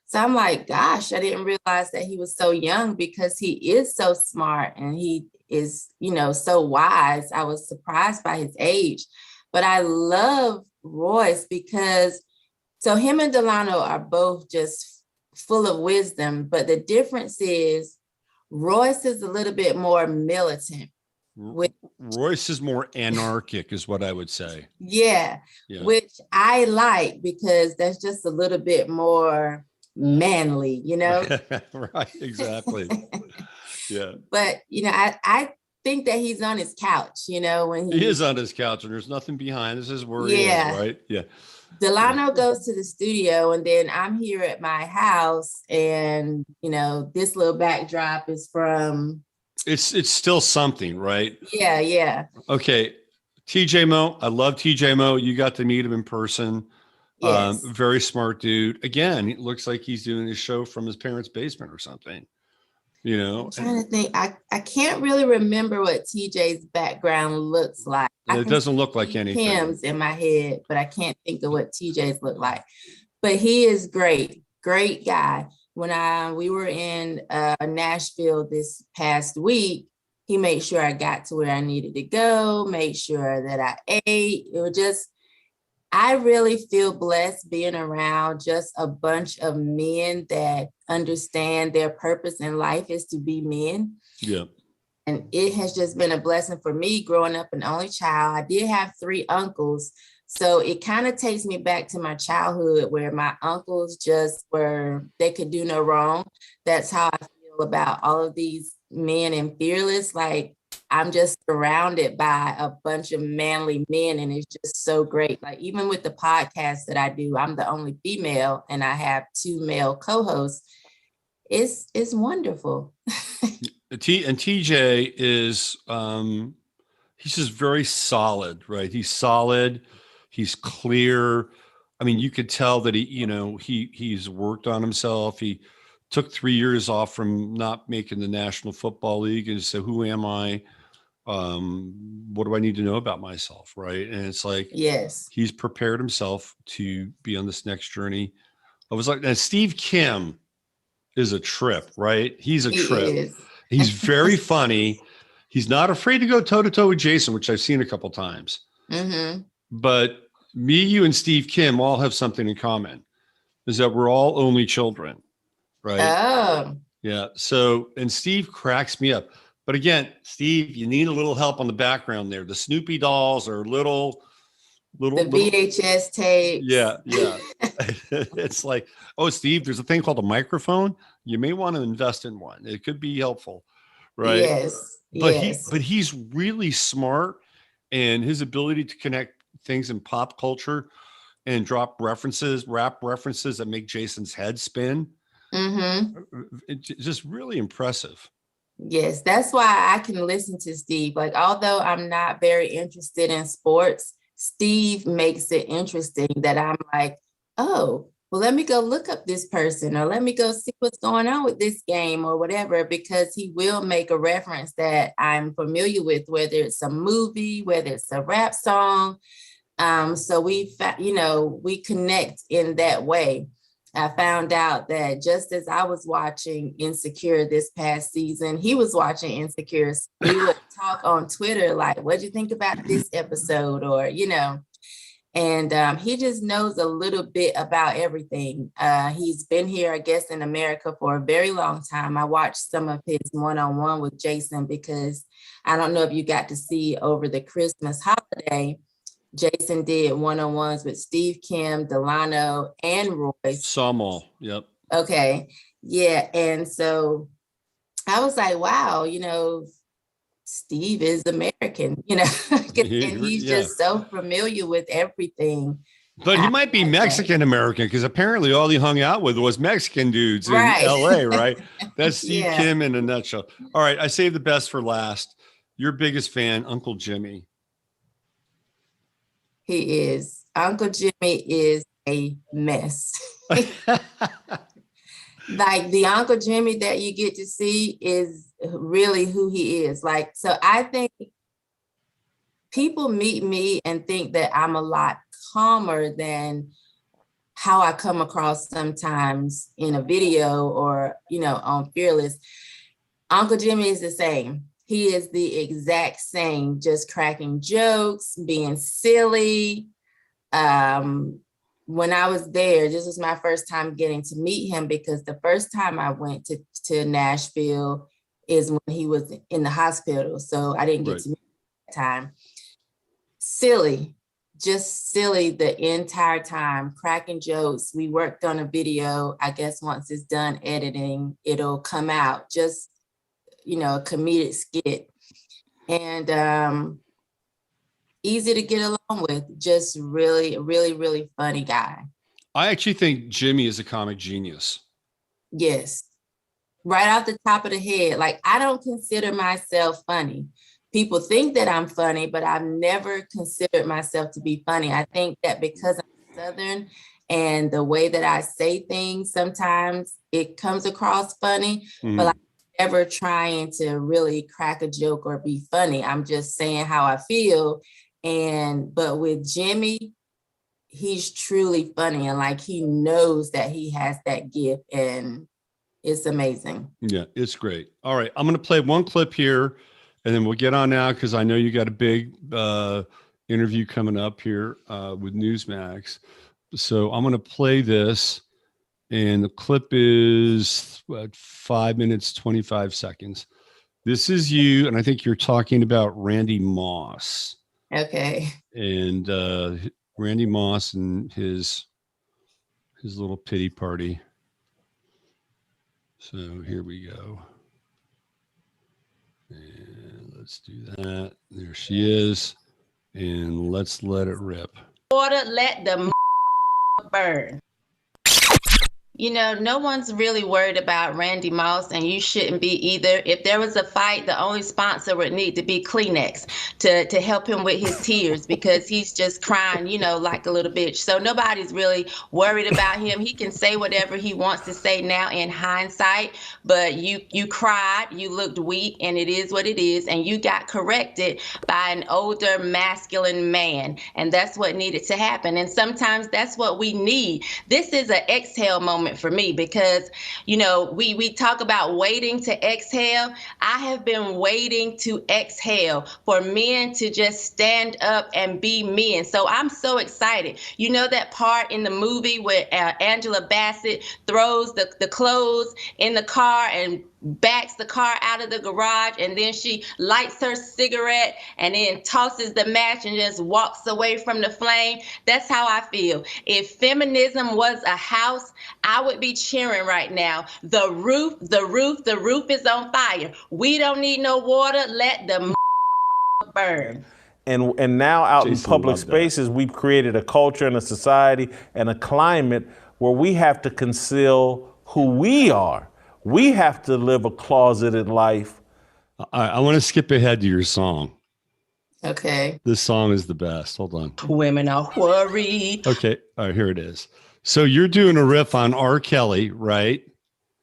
So I'm like, gosh, I didn't realize that he was so young, because he is so smart and he is, so wise. I was surprised by his age, but I love Royce because so him and Delano are both just full of wisdom, but the difference is Royce is a little bit more militant. Royce is more anarchic is what I would say. Yeah, which I like because that's just a little bit more manly, Right, exactly. Yeah. But I think that he's on his couch, when he is on his couch and there's nothing behind. This is where he is, right? Yeah. Delano goes to the studio and then I'm here at my house and this little backdrop is from it's still something, right? Yeah. Okay. TJ Mo, I love TJ Mo. You got to meet him in person. Yes. Very smart dude. Again, it looks like he's doing his show from his parents' basement or something. You know, I'm trying to think. I can't really remember what TJ's background looks like. I it can doesn't look like see anything. Kim's in my head, but I can't think of what TJ's look like. But he is great, great guy. When we were in Nashville this past week, he made sure I got to where I needed to go, made sure that I ate. It was just, I really feel blessed being around just a bunch of men that understand their purpose in life is to be men. Yeah. And it has just been a blessing for me growing up an only child. I did have 3 uncles. So it kind of takes me back to my childhood where my uncles just were, they could do no wrong. That's how I feel about all of these men in Fearless. Like, I'm just surrounded by a bunch of manly men, and it's just so great. Like, even with the podcast that I do, I'm the only female and I have 2 male co-hosts. It's wonderful. And TJ is he's just very solid, right? He's solid, he's clear. I mean, you could tell that he's worked on himself. He took 3 years off from not making the National Football League and said, who am I? What do I need to know about myself? Right. And it's like, Yes. he's prepared himself to be on this next journey. I was like, and Steve Kim is a trip, right? He's a trip. Is. He's very funny. He's not afraid to go toe to toe with Jason, which I've seen a couple times. Mm-hmm. But me, you, and Steve Kim all have something in common, is that we're all only children, right? Oh. Yeah. So, and Steve cracks me up. But again, Steve, you need a little help on the background there. The Snoopy dolls are little. The VHS tapes. Yeah. It's like, oh, Steve, there's a thing called a microphone. You may want to invest in one. It could be helpful, right? Yes. But yes. he's really smart, and his ability to connect things in pop culture and rap references that make Jason's head spin. Mm-hmm. It's just really impressive. Yes, that's why I can listen to Steve. Like, although I'm not very interested in sports, Steve makes it interesting that I'm like, oh, well, let me go look up this person, or let me go see what's going on with this game or whatever, because he will make a reference that I'm familiar with, whether it's a movie, whether it's a rap song. So we connect in that way. I found out that just as I was watching Insecure this past season, he was watching Insecure. So we would talk on Twitter, like, what'd you think about this episode? Or, and he just knows a little bit about everything. He's been here, I guess, in America for a very long time. I watched some of his one-on-one with Jason because I don't know if you got to see over the Christmas holiday, Jason did one-on-ones with Steve Kim, Delano, and Royce. Saw them all. Yep. Okay. Yeah. And so I was like, wow, Steve is American, and he's just so familiar with everything. But he might be Mexican American, because apparently all he hung out with was Mexican dudes in LA, right? That's Steve Kim in a nutshell. All right. I saved the best for last. Your biggest fan, Uncle Jimmy. He is. Uncle Jimmy is a mess. Like, the Uncle Jimmy that you get to see is really who he is. Like, so I think people meet me and think that I'm a lot calmer than how I come across sometimes in a video or, on Fearless. Uncle Jimmy is the same. He is the exact same, just cracking jokes, being silly. When I was there, this was my first time getting to meet him, because the first time I went to Nashville is when he was in the hospital. So I didn't get to meet him at that time. Silly, just silly the entire time, cracking jokes. We worked on a video. I guess once it's done editing, it'll come out. Just a comedic skit, and easy to get along with. Just really, really, really funny guy. I actually think Jimmy is a comic genius. Yes. Right off the top of the head. Like, I don't consider myself funny. people think that I'm funny, but I've never considered myself to be funny. I think that because I'm Southern and the way that I say things, sometimes it comes across funny, but I'm never trying to really crack a joke or be funny. I'm just saying how I feel. But with Jimmy, he's truly funny, and like he knows that he has that gift, and it's amazing. Yeah, it's great. All right, I'm going to play one clip here, and then we'll get on now because I know you got a big interview coming up here with Newsmax. So I'm going to play this, and the clip is 5 minutes, 25 seconds. This is you, and I think you're talking about Randy Moss. Okay. And Randy Moss and his little pity party. So here we go. And let's do that. There she is. And let's let it rip. Order, let the burn. You know, no one's really worried about Randy Moss, and you shouldn't be either. If there was a fight, the only sponsor would need to be Kleenex to help him with his tears, because he's just crying, you know, like a little bitch. So nobody's really worried about him. He can say whatever he wants to say now in hindsight, but you cried, you looked weak, and it is what it is, and you got corrected by an older masculine man, and that's what needed to happen. And sometimes that's what we need. This is an exhale moment for me, because, you know, we talk about waiting to exhale. I have been waiting to exhale for men to just stand up and be men. So I'm so excited. You know that part in the movie where Angela Bassett throws the clothes in the car and backs the car out of the garage, and then she lights her cigarette and then tosses the match and just walks away from the flame? That's how I feel. If feminism was a house, I would be cheering right now. The roof is on fire. We don't need no water. Let the burn. And now out Jason in public loved that. spaces, we've created a culture and a society and a climate where we have to conceal who we are. We have to live a closeted life. I want to skip ahead to your song. Okay. This song is the best. Hold on. Women are worried. Okay. All right, here it is. So you're doing a riff on R. Kelly, right?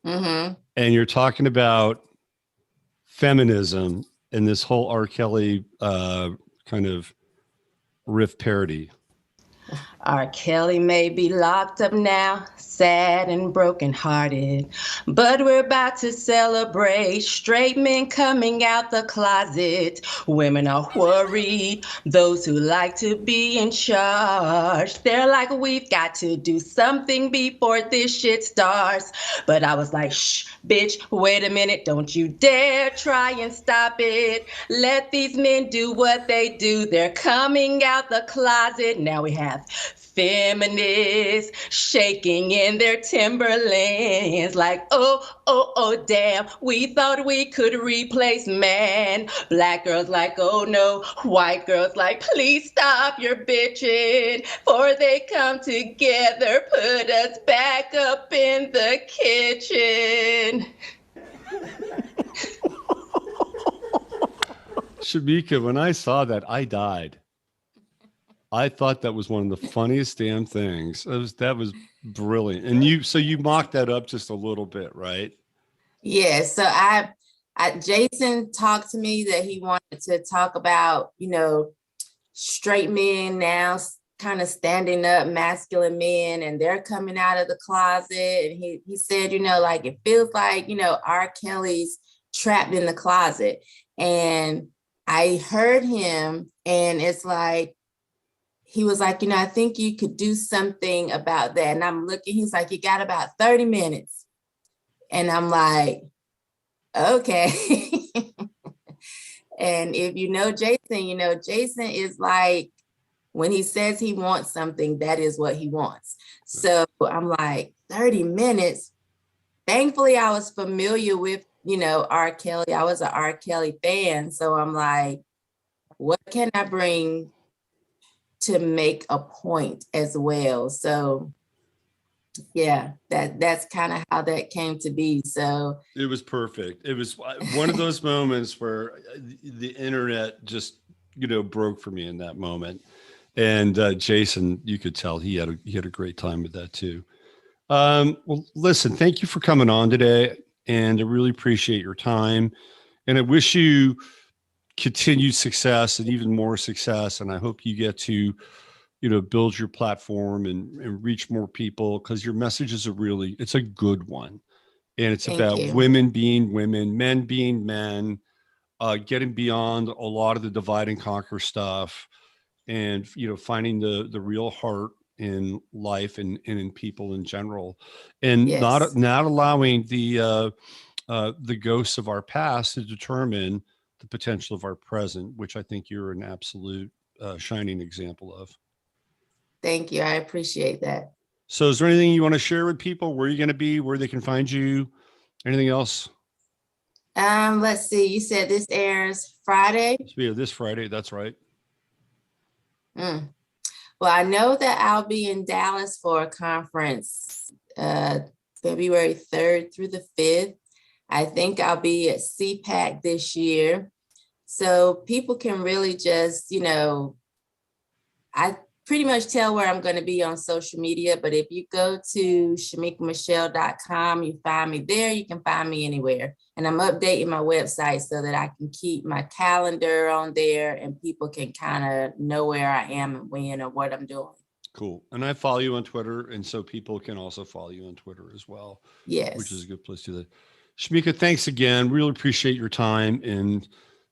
Mm-hmm. And you're talking about feminism and this whole R. Kelly kind of riff parody. R. Kelly may be locked up now, sad and brokenhearted, but we're about to celebrate straight men coming out the closet. Women are worried, those who like to be in charge. They're like, we've got to do something before this shit starts. But I was like, shh, bitch, wait a minute, don't you dare try and stop it. Let these men do what they do. They're coming out the closet. Now we have feminists shaking in their Timberlands like, oh, damn, we thought we could replace man. Black girls like, oh no. White girls like, please stop your bitching, for they come together, put us back up in the kitchen. Shemeka, when I saw that, I died. I thought that was one of the funniest damn things. That was brilliant. And you mocked that up just a little bit, right? Yeah. So Jason talked to me that he wanted to talk about, you know, straight men now kind of standing up, masculine men, and they're coming out of the closet. And he said, you know, like, it feels like, you know, R. Kelly's trapped in the closet. And I heard him, and it's like, he was like, you know, I think you could do something about that. And I'm looking, he's like, you got about 30 minutes. And I'm like, okay. And if you know Jason is like, when he says he wants something, that is what he wants. So I'm like, 30 minutes. Thankfully, I was familiar with, you know, R. Kelly. I was an R. Kelly fan. So I'm like, what can I bring to make a point as well? So Yeah, that's kind of how that came to be. So It was perfect. It was one of those moments where the internet just, broke for me in that moment. And Jason, you could tell he had a great time with that too. Well, listen, thank you for coming on today, and I really appreciate your time. And I wish you continued success and even more success. And I hope you get to, build your platform and reach more people, because your message is it's a good one. And it's thank about you. women being women, men being men, getting beyond a lot of the divide and conquer stuff, and finding the real heart in life and in people in general, and Yes. not allowing the ghosts of our past to determine the potential of our present, which I think you're an absolute shining example of. Thank you. I appreciate that. So is there anything you want to share with people, where you're going to be, where they can find you, anything else? Let's see. You said this airs Friday. So, yeah, this Friday, that's right. Mm. Well, I know that I'll be in Dallas for a conference, February 3rd through the 5th. I think I'll be at CPAC this year. So people can really just, I pretty much tell where I'm going to be on social media, but if you go to ShemekaMichelle.com, you find me there. You can find me anywhere. And I'm updating my website so that I can keep my calendar on there and people can kind of know where I am and when or what I'm doing. Cool. And I follow you on Twitter, and so people can also follow you on Twitter as well, which is a Yes. good place to do that. Shemeka, thanks again. Really appreciate your time, and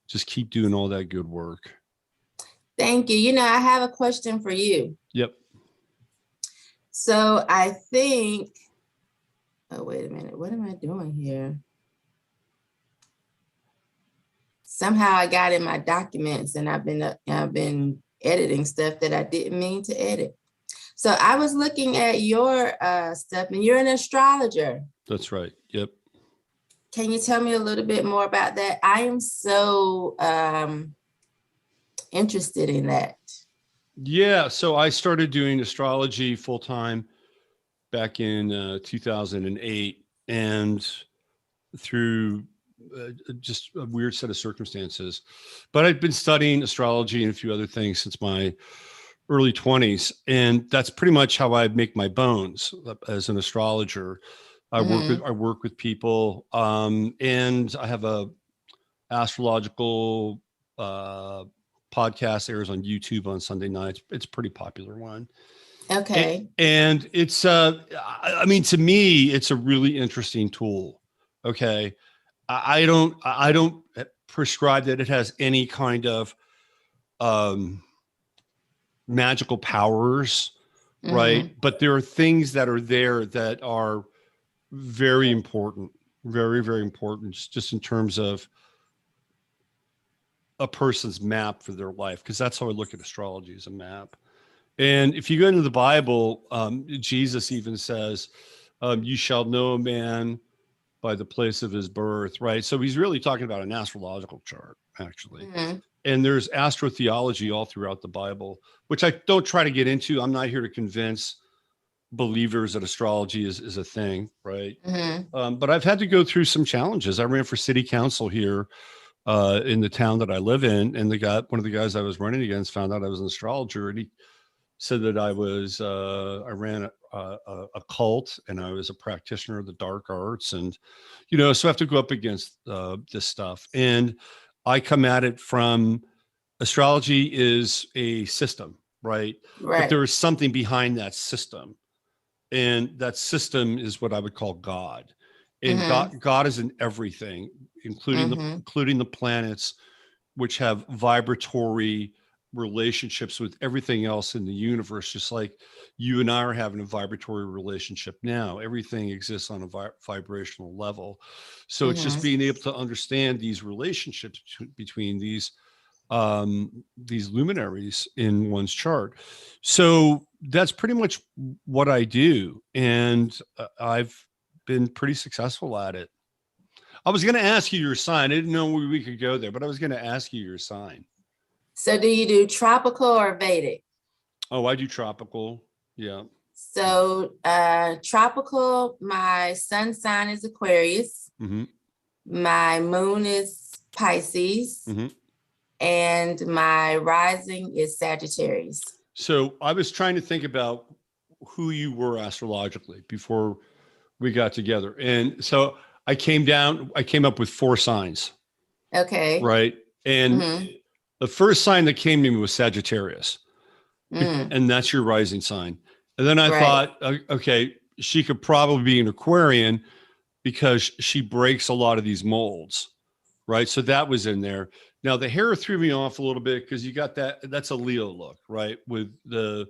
just keep doing all that good work. Thank you. I have a question for you. Yep. So I think, oh, wait a minute. What am I doing here? Somehow I got in my documents and I've been editing stuff that I didn't mean to edit. So I was looking at your stuff, and you're an astrologer. That's right. Yep. Can you tell me a little bit more about that? I am so interested in that. Yeah. So I started doing astrology full time back in 2008, and through just a weird set of circumstances. But I'd been studying astrology and a few other things since my early 20s. And that's pretty much how I make my bones as an astrologer. I work with people, and I have a astrological podcast airs on YouTube on Sunday nights. It's a pretty popular one. Okay. And it's I mean, to me, it's a really interesting tool. Okay. I don't prescribe that it has any kind of magical powers, right? But there are things that are there that are very important, very, very important, just in terms of a person's map for their life, because that's how I look at astrology, as a map. And if you go into the Bible, Jesus even says, you shall know a man by the place of his birth, right? So he's really talking about an astrological chart, actually. And there's astrotheology all throughout the Bible, which I don't try to get into. I'm not here to convince believers that astrology is a thing, right? But I've had to go through some challenges. I ran for city council here in the town that I live in, and one of the guys I was running against found out I was an astrologer, and he said that I ran a cult, and I was a practitioner of the dark arts, and so I have to go up against this stuff. And I come at it from, astrology is a system, right? But there is something behind that system, and that system is what I would call God. And God is in everything, including the planets, which have vibratory relationships with everything else in the universe, just like you and I are having a vibratory relationship now. Everything exists on a vibrational level. So it's just being able to understand these relationships between these luminaries in one's chart. So that's pretty much what I do. And I've been pretty successful at it. I was going to ask you your sign. I didn't know we could go there, but I was going to ask you your sign. So do you do tropical or Vedic? Oh, I do tropical. Yeah. So tropical, my sun sign is Aquarius. Mm-hmm. My moon is Pisces. Mm-hmm. And my rising is Sagittarius. So I was trying to think about who you were astrologically before we got together. And so I came up with 4 signs. Okay. Right. And the first sign that came to me was Sagittarius. And that's your rising sign. And then I thought, okay, she could probably be an Aquarian because she breaks a lot of these molds. Right. So that was in there. Now the hair threw me off a little bit because you got that's a Leo look, right? With the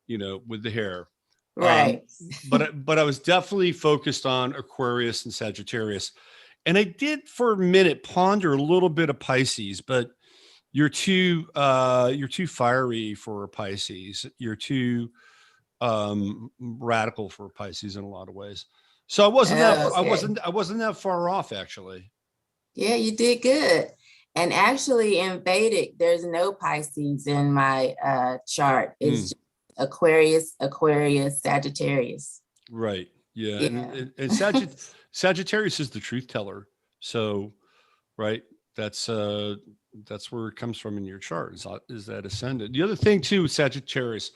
hair. Right. But I was definitely focused on Aquarius and Sagittarius. And I did for a minute ponder a little bit of Pisces, but you're too fiery for Pisces. You're too radical for Pisces in a lot of ways. So I wasn't that far off, actually. Yeah, you did good. And actually in Vedic, there's no Pisces in my chart. It's just Aquarius, Sagittarius. Right. Yeah. And Sagittarius is the truth teller. So, right. That's where it comes from in your chart is that ascendant. The other thing too, Sagittarius,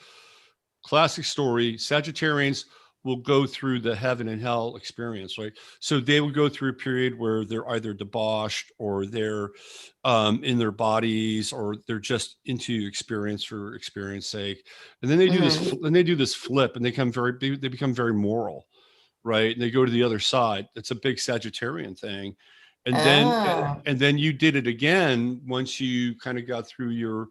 classic story, Sagittarians will go through the heaven and hell experience, right? So they will go through a period where they're either debauched or they're in their bodies or they're just into experience for experience sake. And then they do this, and they do this flip and they become very moral, right? And they go to the other side. It's a big Sagittarian thing. And then you did it again once you kind of got through your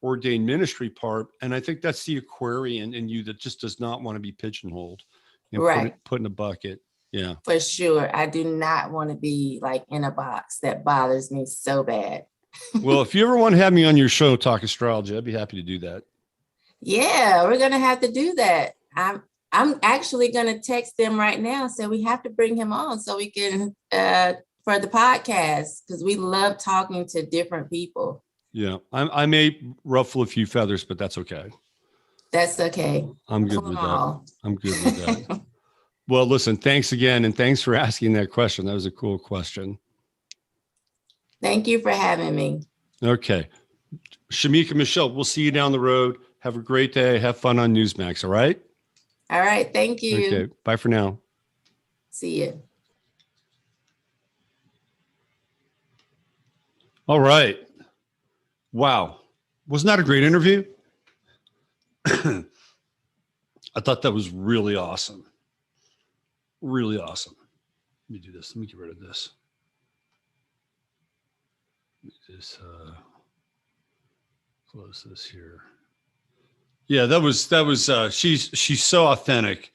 ordained ministry part. And I think that's the Aquarian in you that just does not want to be pigeonholed and put in a bucket. Yeah, for sure. I do not want to be like in a box. That bothers me so bad. Well, if you ever want to have me on your show, talk astrology, I'd be happy to do that. Yeah, we're going to have to do that. I'm actually going to text them right now. So we have to bring him on so we can, for the podcast, because we love talking to different people. Yeah, I may ruffle a few feathers, but that's okay. That's okay. I'm good with that. I'm good with that. Well, listen, thanks again. And thanks for asking that question. That was a cool question. Thank you for having me. Okay. Shemeka Michelle, we'll see you down the road. Have a great day. Have fun on Newsmax. All right. All right. Thank you. Okay. Bye for now. See you. All right. Wow. Wasn't that a great interview? I thought that was really awesome. Really awesome. Let me do this. Let me get rid of this. Let me just close this here. Yeah, that was she's so authentic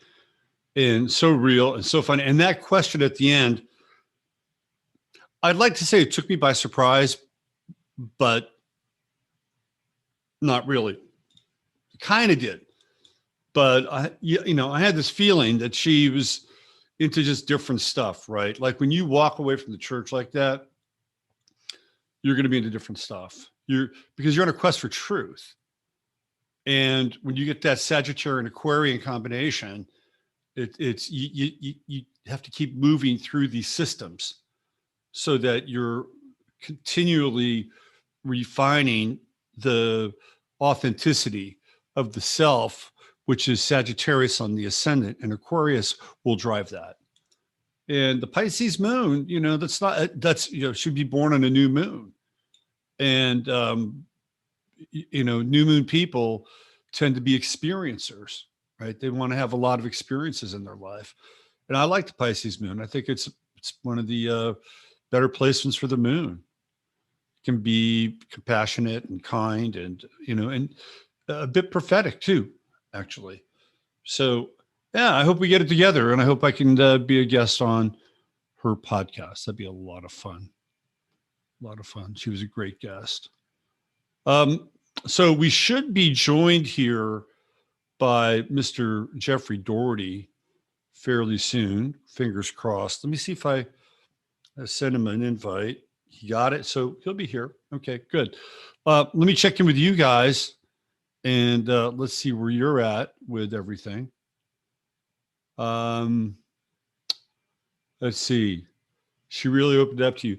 and so real and so funny. And that question at the end, I'd like to say it took me by surprise, but not really. Kind of did. But I had this feeling that she was into just different stuff, right? Like when you walk away from the church like that, you're going to be into different stuff. Because you're on a quest for truth. And when you get that Sagittarius and Aquarian combination, it's you have to keep moving through these systems so that you're continually refining the authenticity of the self, which is Sagittarius on the ascendant, and Aquarius will drive that. And the Pisces moon, should be born on a new moon. And, new moon people tend to be experiencers, right? They want to have a lot of experiences in their life. And I like the Pisces moon. I think it's one of the better placements for the moon. It can be compassionate and kind and a bit prophetic too, actually. So yeah, I hope we get it together, and I hope I can be a guest on her podcast. That'd be a lot of fun. A lot of fun. She was a great guest. So we should be joined here by Mr. Jeffrey Daugherty fairly soon. Fingers crossed. Let me see if I send him an invite. He got it. So he'll be here. Okay, good. Let me check in with you guys and let's see where you're at with everything. Um, let's see. She really opened up to you.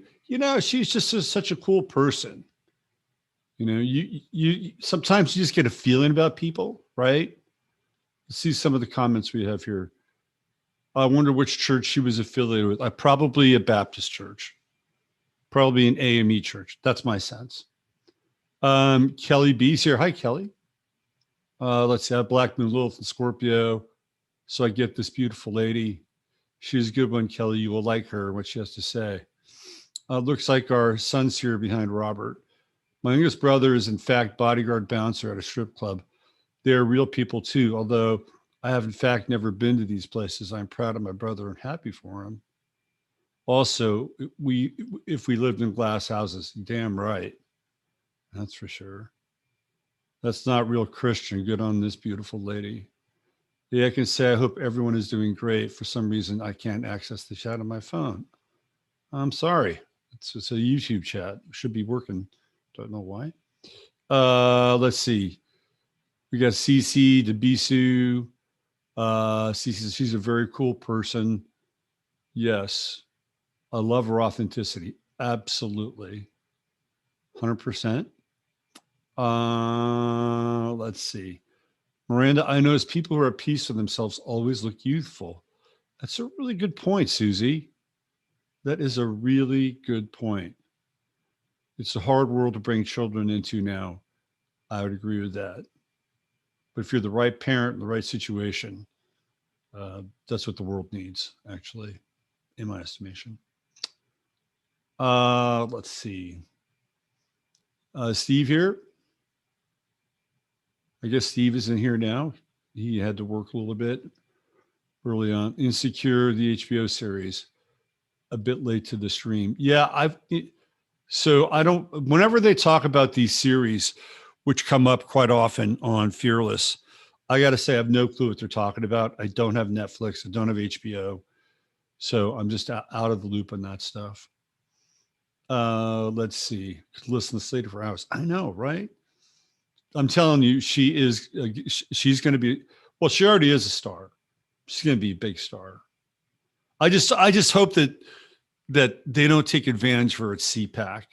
She's just such a cool person. You sometimes you just get a feeling about people, right? Let's see some of the comments we have here. I wonder which church she was affiliated with. Probably a Baptist church, probably an AME church. That's my sense. Kelly B's here. Hi, Kelly. Let's see. I have Black Moon, Lilith, and Scorpio. So I get this beautiful lady. She's a good one, Kelly. You will like her, what she has to say. Looks like our son's here behind Robert. My youngest brother is, in fact, bodyguard bouncer at a strip club. They're real people, too, although I have, in fact, never been to these places. I'm proud of my brother and happy for him. Also, if we lived in glass houses, damn right. That's for sure. That's not real Christian. Good on this beautiful lady. Yeah, I can say I hope everyone is doing great. For some reason, I can't access the chat on my phone. I'm sorry. It's a YouTube chat. It should be working. Don't know why. Let's see. We got Cece Debisu. Cece, she's a very cool person. Yes. I love her authenticity. Absolutely. 100%. Let's see. Miranda, I notice people who are at peace with themselves always look youthful. That's a really good point, Susie. That is a really good point. It's a hard world to bring children into now. I would agree with that. But if you're the right parent in the right situation, that's what the world needs, actually, in my estimation. Let's see. Steve here. I guess Steve is in here now. He had to work a little bit early on. Insecure, the HBO series, a bit late to the stream. Yeah, whenever they talk about these series, which come up quite often on Fearless, I got to say, I have no clue what they're talking about. I don't have Netflix. I don't have HBO. So I'm just out of the loop on that stuff. Let's see. Listen to Slater for hours. I know, right? I'm telling you, she's going to be, well, she already is a star. She's going to be a big star. I just hope that they don't take advantage for its CPAC,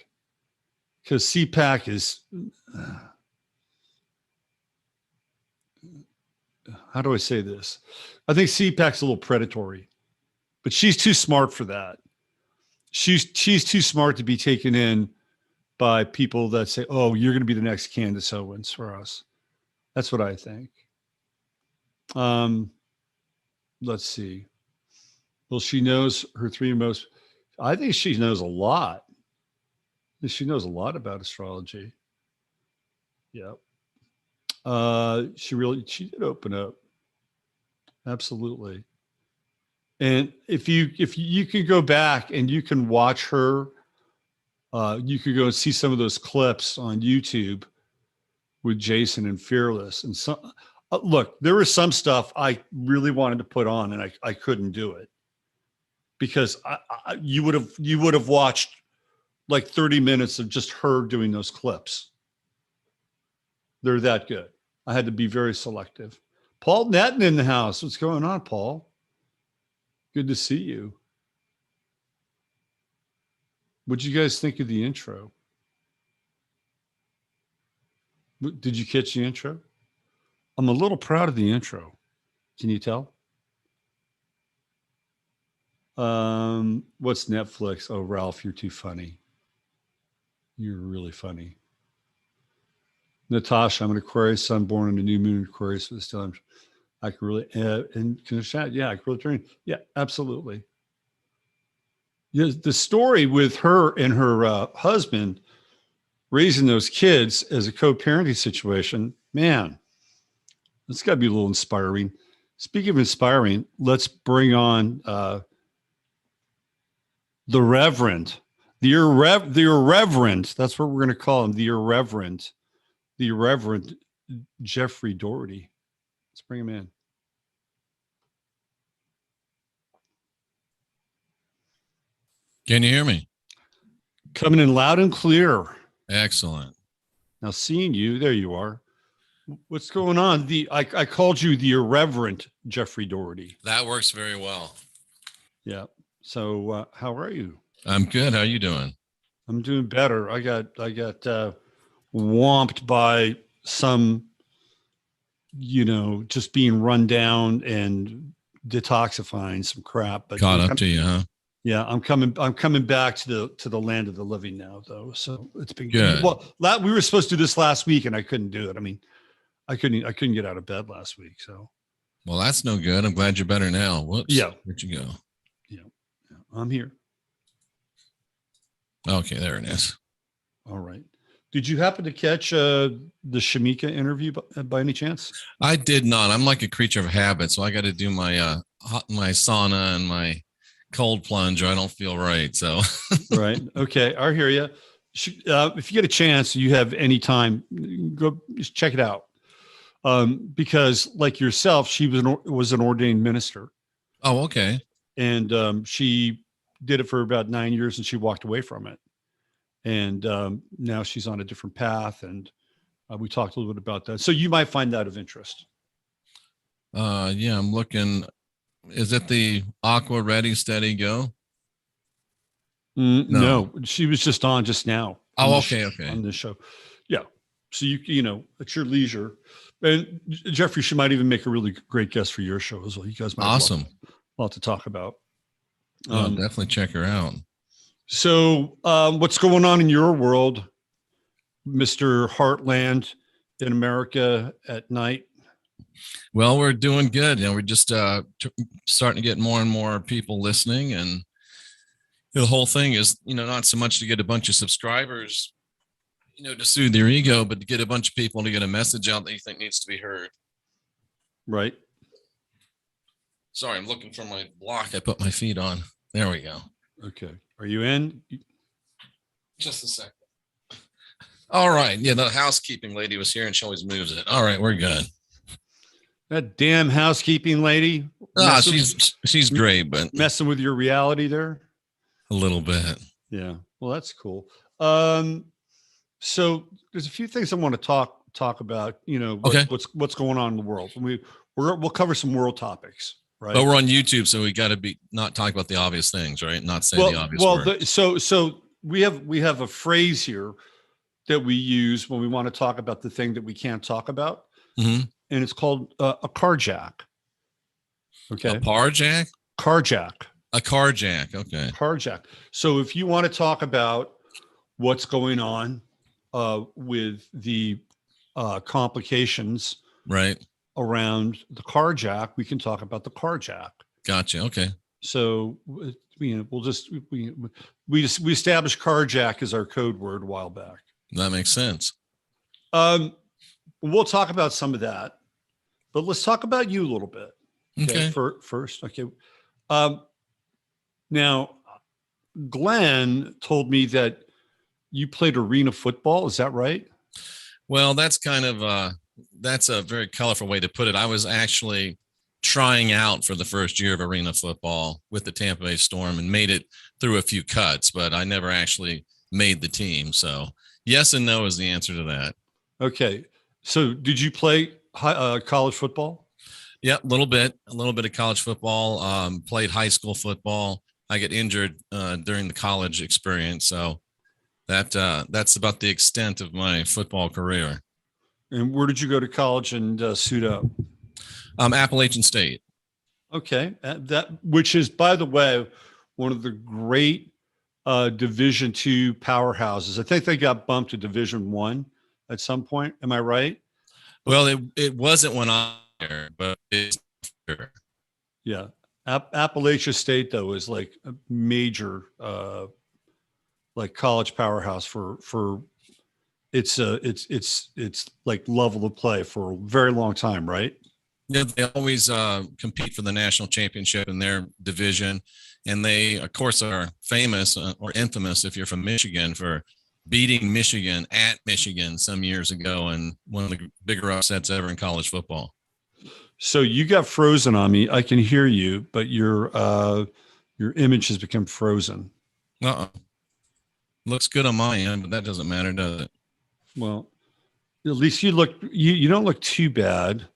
because CPAC is, how do I say this? I think CPAC's a little predatory, but she's too smart for that. She's too smart to be taken in by people that say, oh, you're going to be the next Candace Owens for us. That's what I think. Let's see. Well, she knows her three most, I think she knows a lot. She knows a lot about astrology. Yeah. She did open up. Absolutely. And if you can go back and you can watch her, you could go and see some of those clips on YouTube with Jason and Fearless. And some, look, there was some stuff I really wanted to put on and I couldn't do it because you would have watched like 30 minutes of just her doing those clips. They're that good. I had to be very selective. Paul Netton in the house. What's going on, Paul? Good to see you. What'd you guys think of the intro? Did you catch the intro? I'm a little proud of the intro. Can you tell? What's Netflix? Oh, Ralph, you're too funny. You're really funny. Natasha, I'm an Aquarius sun born in a new moon Aquarius for this time. I can really, and can I chat? Yeah, I can really turn. Yeah, absolutely. Yeah, the story with her and her husband raising those kids as a co-parenting situation, man, it's got to be a little inspiring. Speaking of inspiring, let's bring on the Reverend, the Irreverent. That's what we're going to call him, the Irreverent Jeffrey Daugherty. Let's bring him in. Can you hear me? Coming in loud and clear. Excellent. Now seeing you, there you are. What's going on? I called you the irreverent Jeffrey Daugherty. That works very well. Yeah. So how are you? I'm good. How are you doing? I'm doing better. I got whomped by some, just being run down and detoxifying some crap. But Caught up to you, huh? yeah, I'm coming back to the land of the living now, though. So it's been good. Well, we were supposed to do this last week, and I couldn't do it. I mean, I couldn't get out of bed last week. So, well, that's no good. I'm glad you're better now. Whoops. Yeah. Where'd you go? Yeah, I'm here. Okay, there it is. All right. Did you happen to catch the Shemeka interview by any chance? I did not. I'm like a creature of habit, so I got to do my my sauna and my cold plunge, or I don't feel right. So, Right. Okay. I hear you. If you get a chance, you have any time, go just check it out. Because like yourself, she was an ordained minister. oh, okay. And she did it for about 9 years, and she walked away from it. And now she's on a different path. And we talked a little bit about that. So you might find that of interest. Yeah, I'm looking. Is it the Aqua Ready Steady Go? No, she was just on just now. Oh, okay. On this show. Yeah. So at your leisure. And Jeffrey, she might even make a really great guest for your show as well. You guys might have a lot to talk about. I'll definitely check her out. So what's going on in your world, Mr. Heartland in America at night? Well, we're doing good. We're just starting to get more and more people listening, and the whole thing is, not so much to get a bunch of subscribers, to soothe their ego, but to get a bunch of people to get a message out that you think needs to be heard. Right. Sorry, I'm looking for my block I put my feet on. There we go. Okay. Are you in? Just a second. All right. Yeah, the housekeeping lady was here and she always moves it. All right, we're good. That damn housekeeping lady. She's great, but messing with your reality there. A little bit. Yeah. Well, that's cool. So there's a few things I want to talk about. Okay. What's going on in the world. We'll cover some world topics. Right. But we're on YouTube, so we got to be not talk about the obvious things, right? Not say the obvious words. So we have a phrase here that we use when we want to talk about the thing that we can't talk about, and it's called a carjack. Okay. A parjack? Carjack. A carjack. Okay. Carjack. So if you want to talk about what's going on with the complications, right, around the carjack, we can talk about the carjack. Gotcha. Okay. So we'll just we established carjack as our code word a while back. That makes sense. We'll talk about some of that, but let's talk about you a little bit. Okay. First. Okay. Now, Glenn told me that you played arena football. Is that right? Well, that's kind of that's a very colorful way to put it. I was actually trying out for the first year of arena football with the Tampa Bay Storm and made it through a few cuts, but I never actually made the team. So yes and no is the answer to that. Okay. So did you play college football? Yeah, a little bit of college football, played high school football. I get injured during the college experience. So that's about the extent of my football career. And where did you go to college and suit up? Appalachian State. Okay. Which is, by the way, one of the great Division II powerhouses. I think they got bumped to Division I at some point. Am I right? Well, it wasn't when I was there, but it's sure. Yeah. Appalachia State, though, is like a major like college powerhouse for it's like level of play for a very long time, right? Yeah, they always compete for the national championship in their division, and they, of course, are famous or infamous if you're from Michigan for beating Michigan at Michigan some years ago, and one of the bigger upsets ever in college football. So you got frozen on me. I can hear you, but your image has become frozen. Looks good on my end, but that doesn't matter, does it? Well, At least you don't look too bad.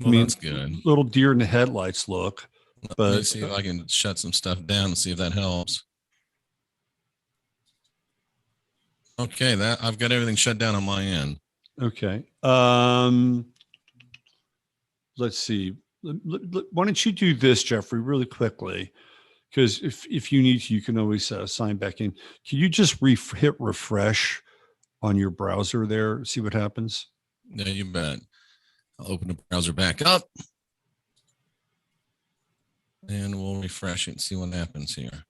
Well, that's good. Little deer in the headlights look. But let me see if I can shut some stuff down and see if that helps. Okay, that I've got everything shut down on my end. Okay. Let's see. Why don't you do this, Jeffrey, really quickly? Because if you need to, you can always sign back in. Can you just hit refresh on your browser there? See what happens? Yeah, you bet. I'll open the browser back up. And we'll refresh it and see what happens here.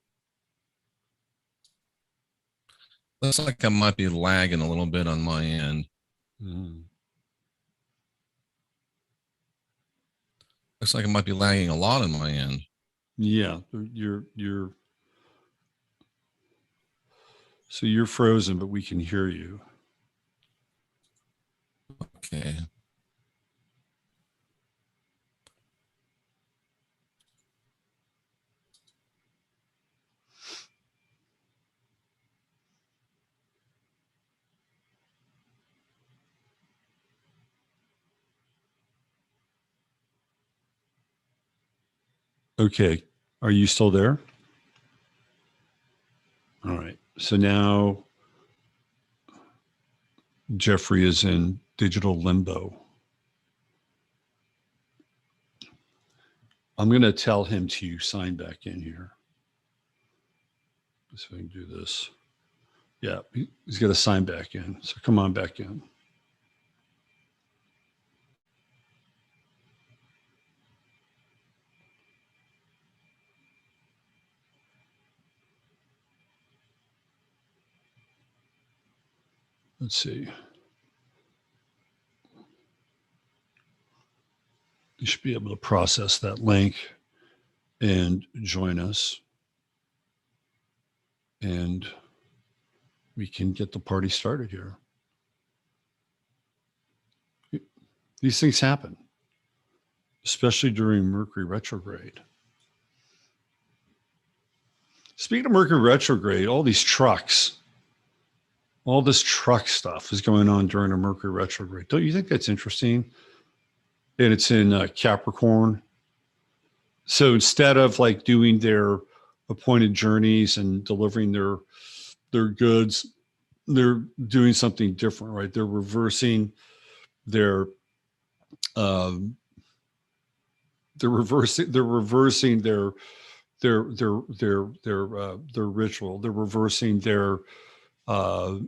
Looks like I might be lagging a little bit on my end. Looks like I might be lagging a lot on my end. Yeah, so you're frozen, but we can hear you. Okay. Okay. Are you still there? All right. So now Jeffrey is in digital limbo. I'm going to tell him to sign back in here. So I can do this. Yeah, he's got to sign back in. So come on back in. Let's see. You should be able to process that link and join us. And we can get the party started here. These things happen, especially during Mercury retrograde. Speaking of Mercury retrograde, all this truck stuff is going on during a Mercury retrograde. Don't you think that's interesting? And it's in Capricorn. So instead of like doing their appointed journeys and delivering their goods, they're doing something different, right? They're reversing their ritual. They're reversing their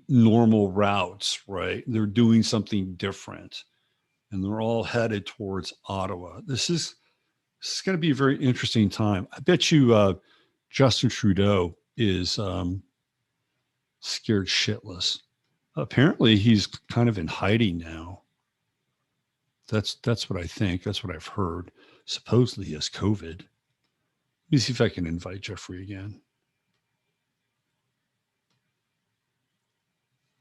normal routes, right? They're doing something different, and they're all headed towards Ottawa. This is going to be a very interesting time. I bet you Justin Trudeau is scared shitless. Apparently, he's kind of in hiding now. That's what I think. That's what I've heard. Supposedly he has COVID. Let me see if I can invite Jeffrey again.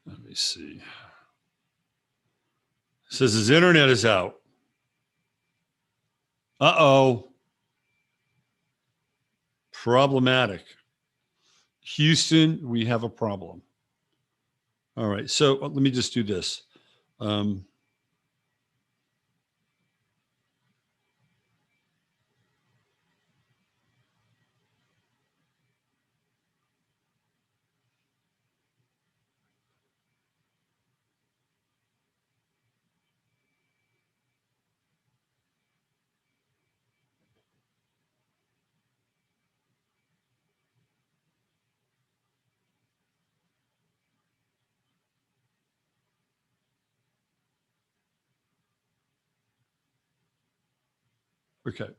Let me see. It says his internet is out. Uh-oh. Problematic. Houston, we have a problem. All right. So let me just do this. Okay.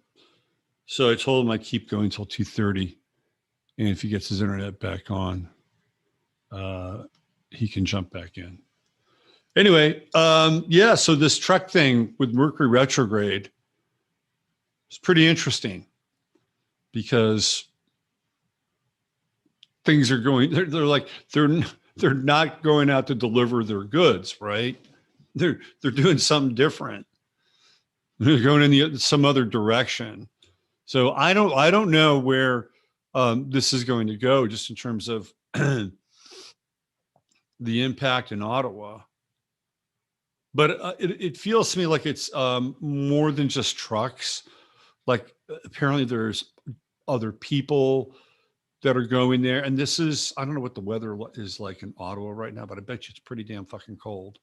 So I told him I keep going till 2:30. And if he gets his internet back on, he can jump back in. Anyway, yeah, so this truck thing with Mercury retrograde is pretty interesting because things are going, they're not going out to deliver their goods, right? They're doing something different. They're going in some other direction. So I don't know where this is going to go, just in terms of the impact in Ottawa. But it feels to me like it's more than just trucks. Like apparently there's other people that are going there. And this is, I don't know what the weather is like in Ottawa right now, but I bet you it's pretty damn fucking cold.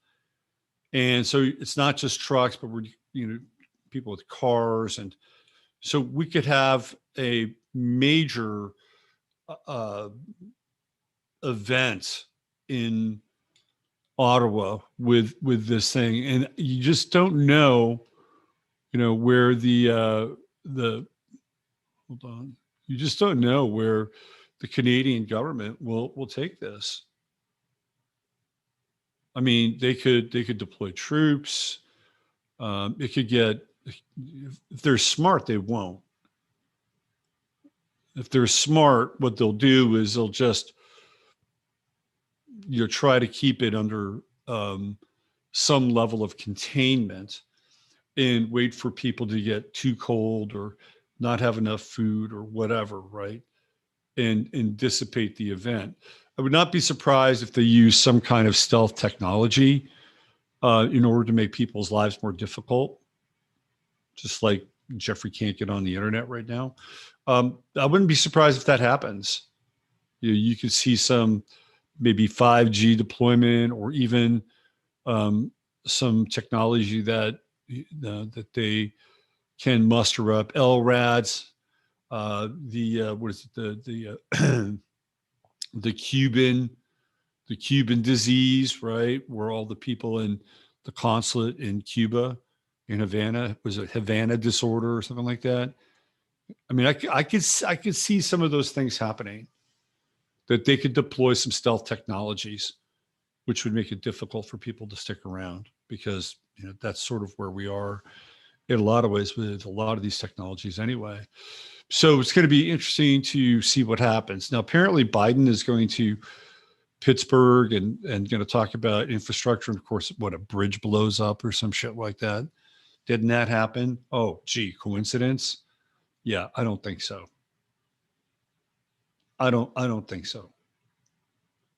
And so it's not just trucks, but we're, people with cars. And so we could have a major uh, event in Ottawa with this thing. And you just don't know, where the hold on. You just don't know where the Canadian government will take this. I mean, they could deploy troops. It could get, if they're smart, they won't. If they're smart, what they'll do is they'll just try to keep it under some level of containment and wait for people to get too cold or not have enough food or whatever, right? And dissipate the event. I would not be surprised if they use some kind of stealth technology in order to make people's lives more difficult, just like Jeffrey can't get on the internet right now. I wouldn't be surprised if that happens. You could see some maybe 5G deployment or even some technology that they can muster up. LRADs, what is it? The Cuban disease, right? Where all the people in the consulate in Cuba, in Havana, was it Havana disorder or something like that? I mean, I could see some of those things happening, that they could deploy some stealth technologies, which would make it difficult for people to stick around, because that's sort of where we are in a lot of ways with a lot of these technologies anyway. So it's going to be interesting to see what happens. Now, apparently Biden is going to Pittsburgh and going to talk about infrastructure. And of course, what, a bridge blows up or some shit like that. Didn't that happen? Oh, gee, coincidence? Yeah, I don't think so. I don't think so.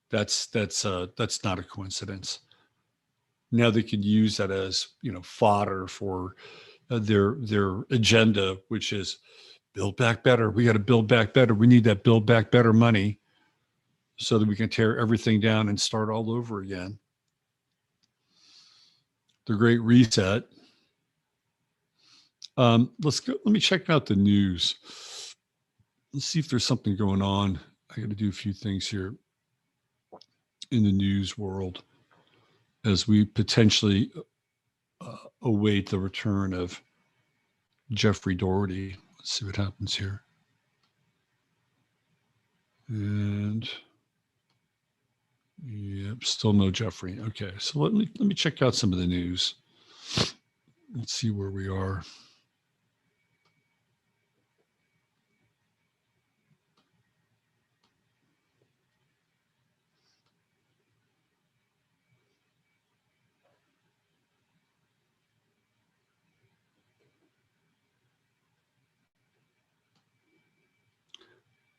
That's not a coincidence. Now they could use that as, fodder for their agenda, which is build back better. We got to build back better. We need that build back better money so that we can tear everything down and start all over again. The Great Reset. Let's go. Let me check out the news. Let's see if there's something going on. I got to do a few things here in the news world as we potentially await the return of Jeffrey Daugherty. Let's see what happens here. And yep, still no Jeffrey. Okay, so let me check out some of the news. Let's see where we are.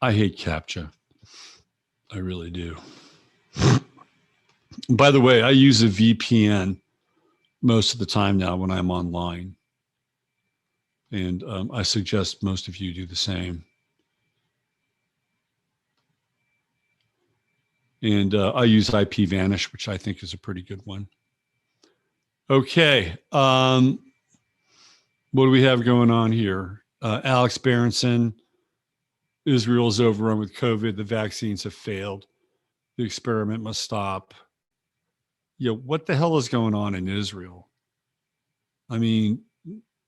I hate CAPTCHA. I really do. By the way, I use a VPN most of the time now when I'm online. And I suggest most of you do the same. And I use IPVanish, which I think is a pretty good one. Okay. What do we have going on here? Alex Berenson, Israel is overrun with COVID. The vaccines have failed. The experiment must stop. What the hell is going on in Israel? I mean,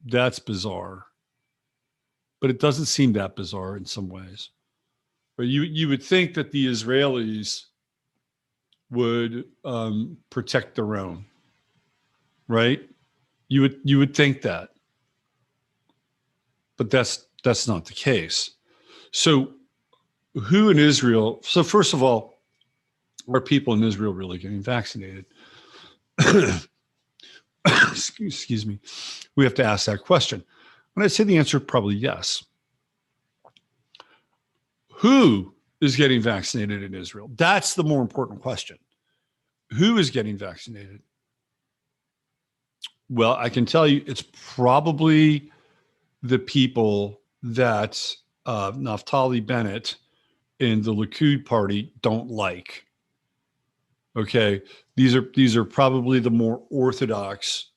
that's bizarre. But it doesn't seem that bizarre in some ways. But you would think that the Israelis would protect their own, right? You would think that. But that's not the case. So who in Israel? So first of all, are people in Israel really getting vaccinated? Excuse me. We have to ask that question. And I'd say the answer probably yes. Who is getting vaccinated in Israel? That's the more important question. Who is getting vaccinated? Well, I can tell you it's probably the people that Naftali Bennett and the Likud party don't like. Okay, these are probably the more orthodox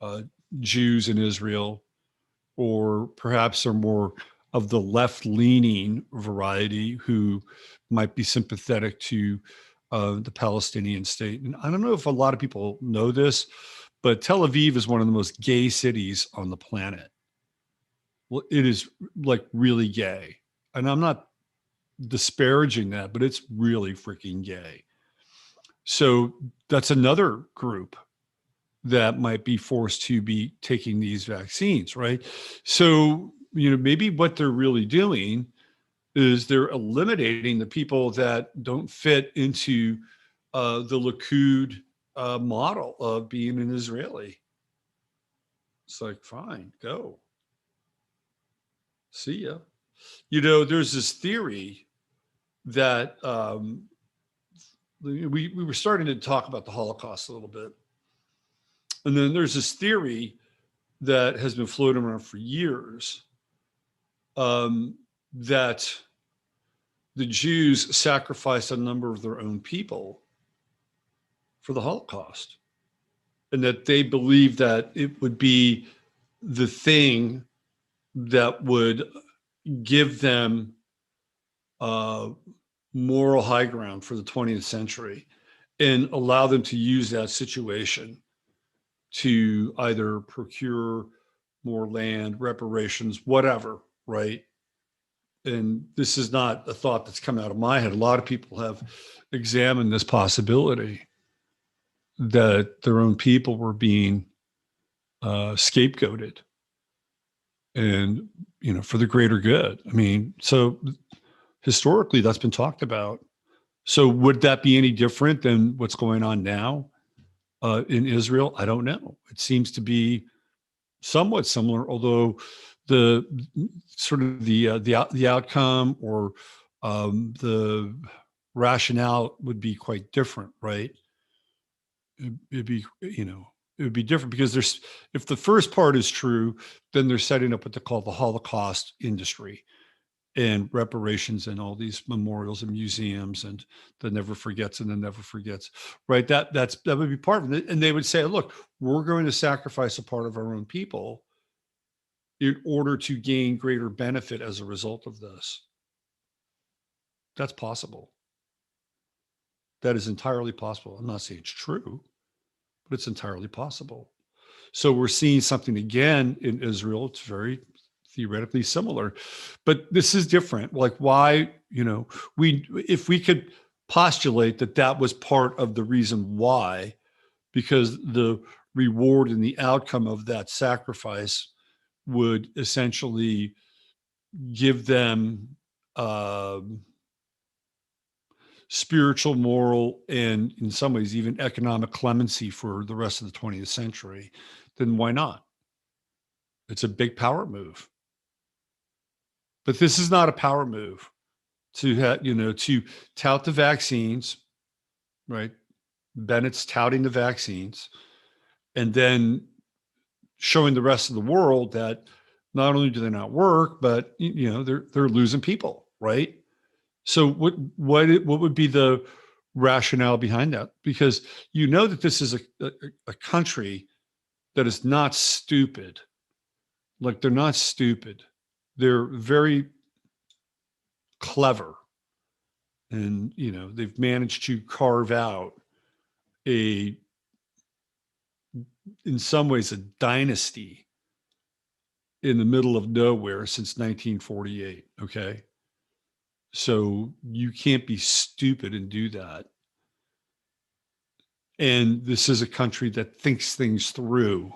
uh, Jews in Israel, or perhaps are more of the left-leaning variety who might be sympathetic to the Palestinian state. And I don't know if a lot of people know this, but Tel Aviv is one of the most gay cities on the planet. Well, it is like really gay. And I'm not disparaging that, but it's really freaking gay. So that's another group that might be forced to be taking these vaccines, right? So, maybe what they're really doing is they're eliminating the people that don't fit into the Likud model of being an Israeli. It's like, fine, go. See ya. There's this theory that we were starting to talk about the Holocaust a little bit. And then there's this theory that has been floating around for years that the Jews sacrificed a number of their own people for the Holocaust, and that they believed that it would be the thing that would give them moral high ground for the 20th century and allow them to use that situation to either procure more land, reparations, whatever, right? And this is not a thought that's come out of my head. A lot of people have examined this possibility that their own people were being scapegoated and, for the greater good. I mean, so historically that's been talked about. So would that be any different than what's going on now in Israel? I don't know. It seems to be somewhat similar, although the sort of the outcome or the rationale would be quite different, right? It'd be, it would be different because if the first part is true, then they're setting up what they call the Holocaust industry and reparations and all these memorials and museums and the never forgets and the never forgets, right? That would be part of it. And they would say, look, we're going to sacrifice a part of our own people in order to gain greater benefit as a result of this. That's possible. That is entirely possible. I'm not saying it's true, but it's entirely possible. So we're seeing something again in Israel. It's very theoretically similar, but this is different. Like, why, if we could postulate that was part of the reason why, because the reward and the outcome of that sacrifice would essentially give them spiritual, moral, and in some ways even economic clemency for the rest of the 20th century, then why not? It's a big power move. But this is not a power move to to tout the vaccines, right? Bennett's touting the vaccines and then showing the rest of the world that not only do they not work, but they're losing people, right? So what would be the rationale behind that? Because that this is a country that is not stupid. Like, they're not stupid. They're very clever. And, they've managed to carve out in some ways, a dynasty in the middle of nowhere since 1948. Okay. So you can't be stupid and do that. And this is a country that thinks things through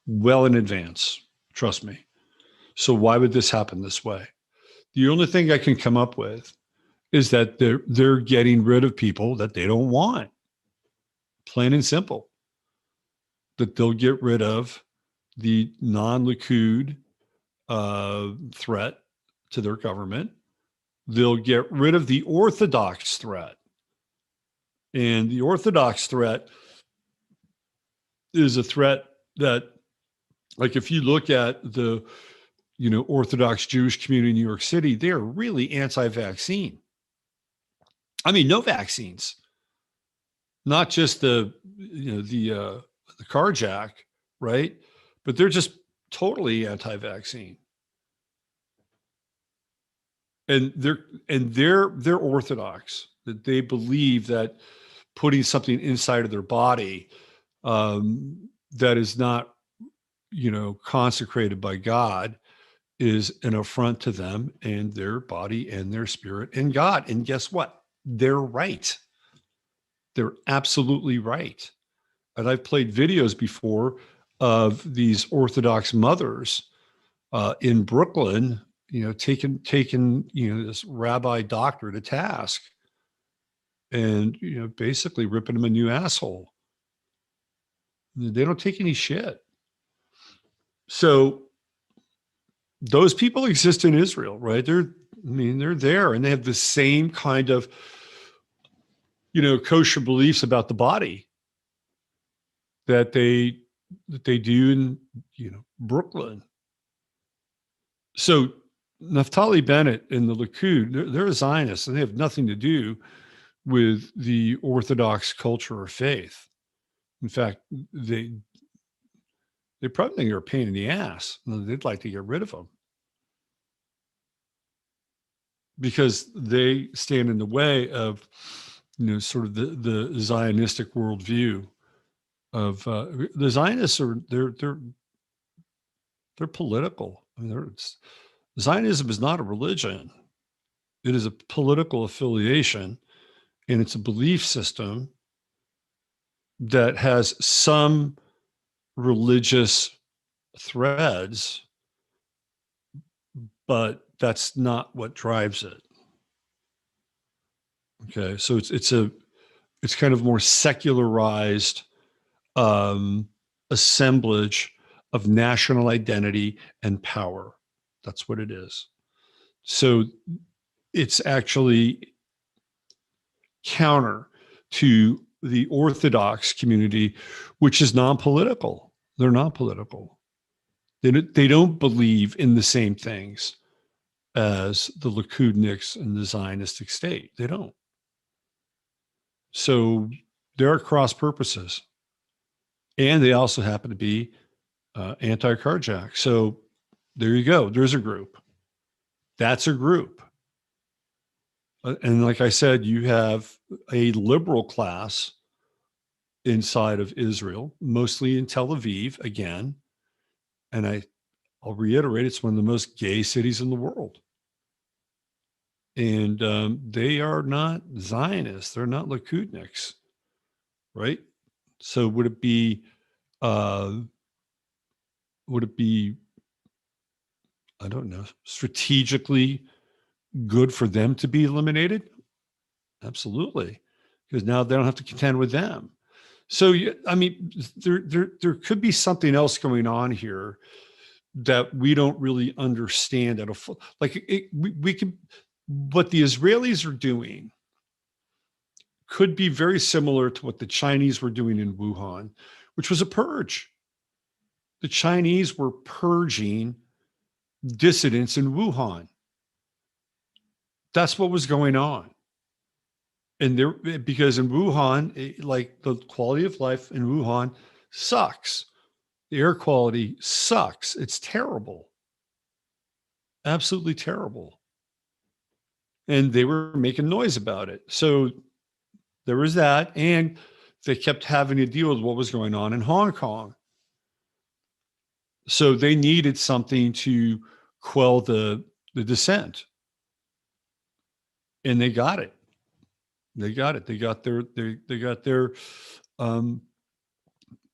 well in advance. Trust me. So why would this happen this way? The only thing I can come up with is that they're getting rid of people that they don't want. Plain and simple. That they'll get rid of the non-Likud threat to their government. They'll get rid of the Orthodox threat. And the Orthodox threat is a threat that, like, if you look at the, Orthodox Jewish community in New York City, they're really anti-vaccine. I mean, no vaccines, not just the carjack, right? But they're just totally anti-vaccine. And they're Orthodox, that they believe that putting something inside of their body that is not, consecrated by God is an affront to them and their body and their spirit and God. And guess what? They're right. They're absolutely right. And I've played videos before of these Orthodox mothers in Brooklyn, taking this rabbi doctor to task, and basically ripping him a new asshole. They don't take any shit. So those people exist in Israel, right? They're there, and they have the same kind of, kosher beliefs about the body that they do in, Brooklyn. So Naftali Bennett and the Likud, they're Zionists, and they have nothing to do with the Orthodox culture or faith. In fact, they probably think they're a pain in the ass. They'd like to get rid of them because they stand in the way of, sort of the Zionistic worldview of the Zionists they're political. I mean, Zionism is not a religion. It is a political affiliation, and it's a belief system that has some religious threads, but that's not what drives it. Okay, so it's kind of more secularized assemblage of national identity and power. That's what it is. So it's actually counter to the Orthodox community, which is non-political. They're not political. They don't believe in the same things as the Likudniks and the Zionistic state. They don't. So there are cross purposes. And they also happen to be anti-carjack. So there you go. There's a group. That's a group. And like I said, you have a liberal class inside of Israel, mostly in Tel Aviv, again. And I'll reiterate, it's one of the most gay cities in the world. And they are not Zionists. They're not Likudniks, right? So would it be, I don't know, strategically good for them to be eliminated? Absolutely, because now they don't have to contend with them. So, I mean, there could be something else going on here that we don't really understand at a full, like we can, what the Israelis are doing could be very similar to what the Chinese were doing in Wuhan, which was a purge. The Chinese were purging dissidents in Wuhan. That's what was going on. And because in Wuhan, like the quality of life in Wuhan sucks. The air quality sucks. It's terrible. Absolutely terrible. And they were making noise about it. So there was that. And they kept having to deal with what was going on in Hong Kong. So they needed something to quell the dissent. And they got it. They got it. They got their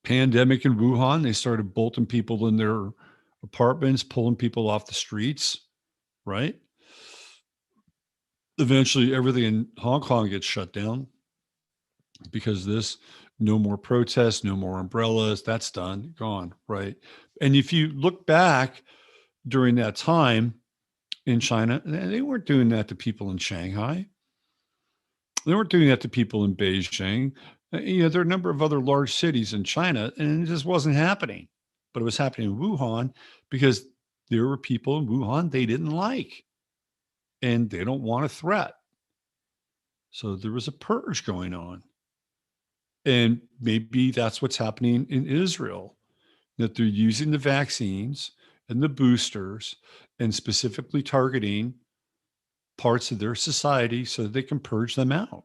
pandemic in Wuhan. They started bolting people in their apartments, pulling people off the streets, right? Eventually, everything in Hong Kong gets shut down because this, no more protests, no more umbrellas. That's done, gone, right? And if you look back during that time in China, they weren't doing that to people in Shanghai. They weren't doing that to people in Beijing. There are a number of other large cities in China, and it just wasn't happening. but it was happening in Wuhan because there were people in Wuhan they didn't like, and they don't want a threat. So there was a purge going on. And maybe that's what's happening in Israel, that they're using the vaccines and the boosters and specifically targeting parts of their society so that they can purge them out.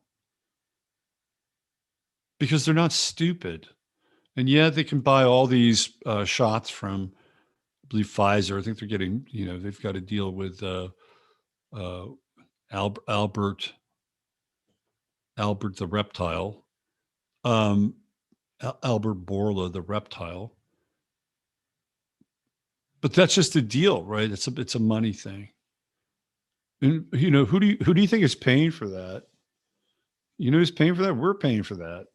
Because they're not stupid. And yeah, they can buy all these shots from, I believe, Pfizer. I think they're getting, they've got to deal with uh, Albert the reptile, Albert Bourla the reptile. But that's just a deal, right? It's a money thing. And who do you think is paying for that? You know who's paying for that? We're paying for that.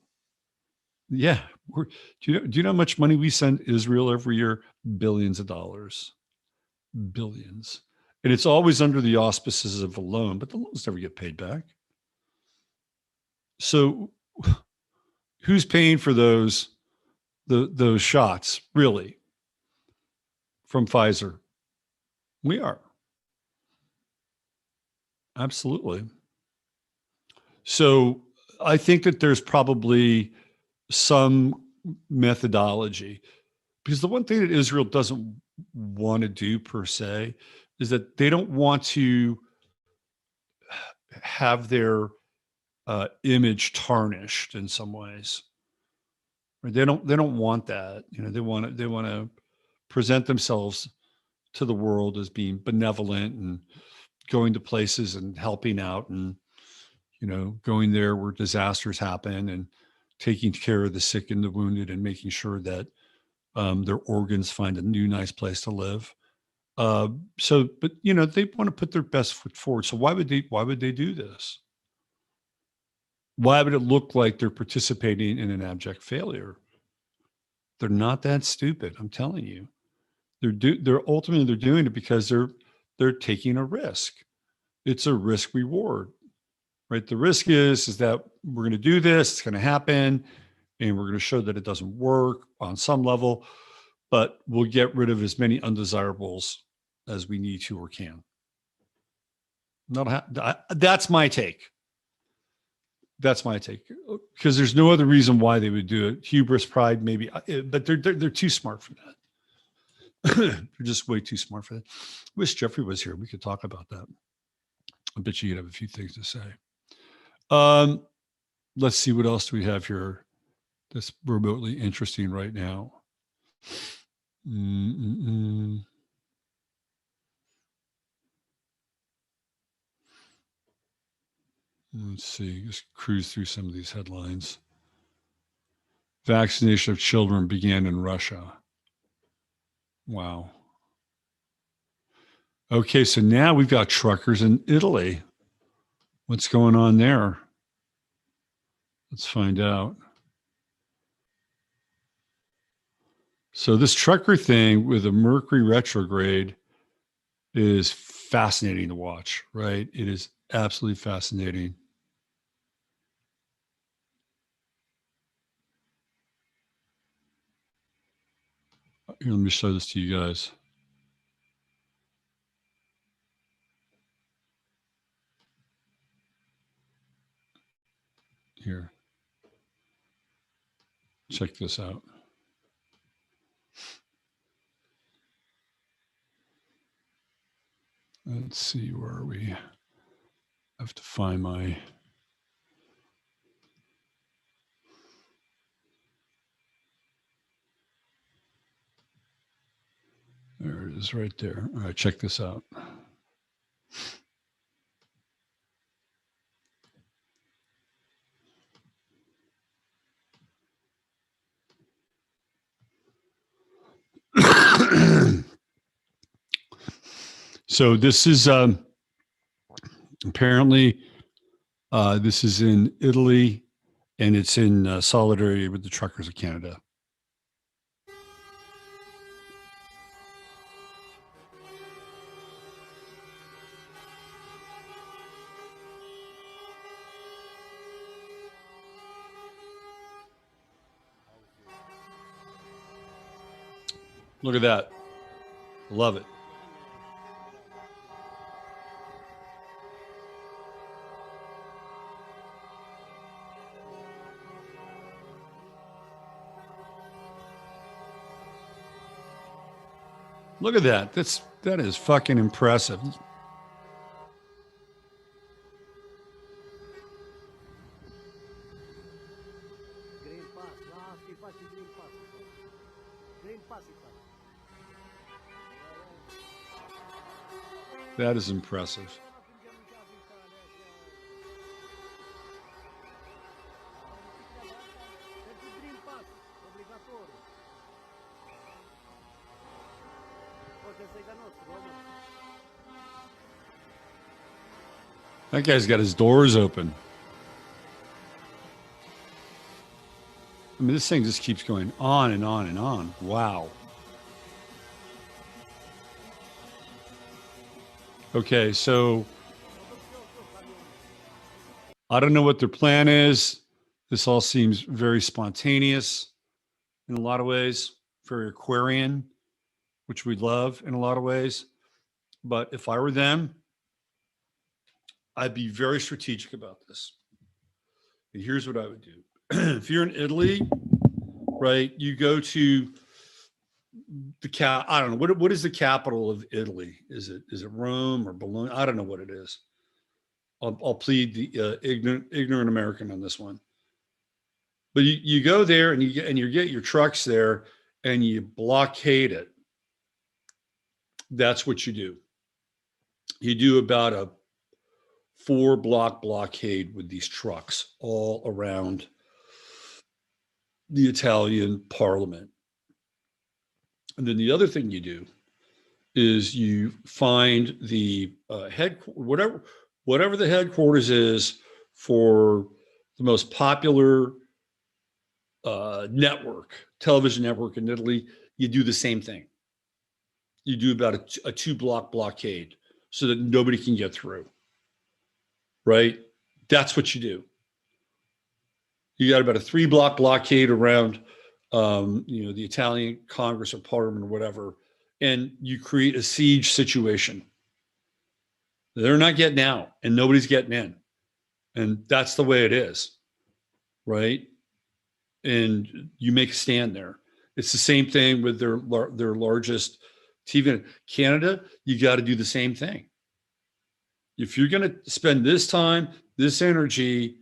Yeah. Do you know how much money we send Israel every year? Billions of dollars. Billions. And it's always under the auspices of a loan, but the loans never get paid back. So who's paying for those shots, really, from Pfizer? We are. Absolutely. So I think that there's probably some methodology, because the one thing that Israel doesn't want to do per se is that they don't want to have their image tarnished in some ways. Right? They don't want that. They want to present themselves to the world as being benevolent and going to places and helping out, and going there where disasters happen and taking care of the sick and the wounded and making sure that their organs find a new nice place to live. But they want to put their best foot forward. So why would they do this? Why would it look like they're participating in an abject failure? They're not that stupid. I'm telling you, they're ultimately doing it because they're taking a risk. It's a risk reward, right? The risk is that we're going to do this, it's going to happen, and we're going to show that it doesn't work on some level, but we'll get rid of as many undesirables as we need to or can. That's my take. That's my take, because there's no other reason why they would do it. Hubris, pride, maybe, but they're too smart for that. They're just way too smart for that. Wish Jeffrey was here. We could talk about that. I bet you could have a few things to say. Let's see, what else do we have here that's remotely interesting right now. Let's see, just cruise through some of these headlines. Vaccination of children began in Russia. Wow. Okay, so now we've got truckers in Italy. What's going on there? Let's find out. So this trucker thing with a Mercury retrograde is fascinating to watch, right? It is absolutely fascinating. Here, let me show this to you guys. Here. Check this out. Let's see, where are we? I have to find my... There it is right there. All right, check this out. So this is apparently this is in Italy, and it's in solidarity with the truckers of Canada. Look at that. Love it. Look at that. That is fucking impressive. That is impressive. That guy's got his doors open. I mean, this thing just keeps going on and on and on. Wow. Okay, so I don't know what their plan is. This all seems very spontaneous in a lot of ways, very Aquarian, which we love in a lot of ways. But if I were them, I'd be very strategic about this. And here's what I would do. If you're in Italy, right, you go to the I don't know, what is the capital of Italy? Is it Rome or Bologna? I don't know what it is. I'll plead the ignorant American on this one. But you go there and you get your trucks there and you blockade it. That's what you do. You do about a 4-block blockade with these trucks all around the Italian parliament. And then the other thing you do is you find the whatever the headquarters is for the most popular television network in Italy. You do the same thing. You do about a 2-block blockade so that nobody can get through. Right? That's what you do. You got about a 3-block blockade around, the Italian Congress or Parliament or whatever, and you create a siege situation. They're not getting out, and nobody's getting in, and that's the way it is, right? And you make a stand there. It's the same thing with their largest TV. Canada, you got to do the same thing. If you're going to spend this time, this energy,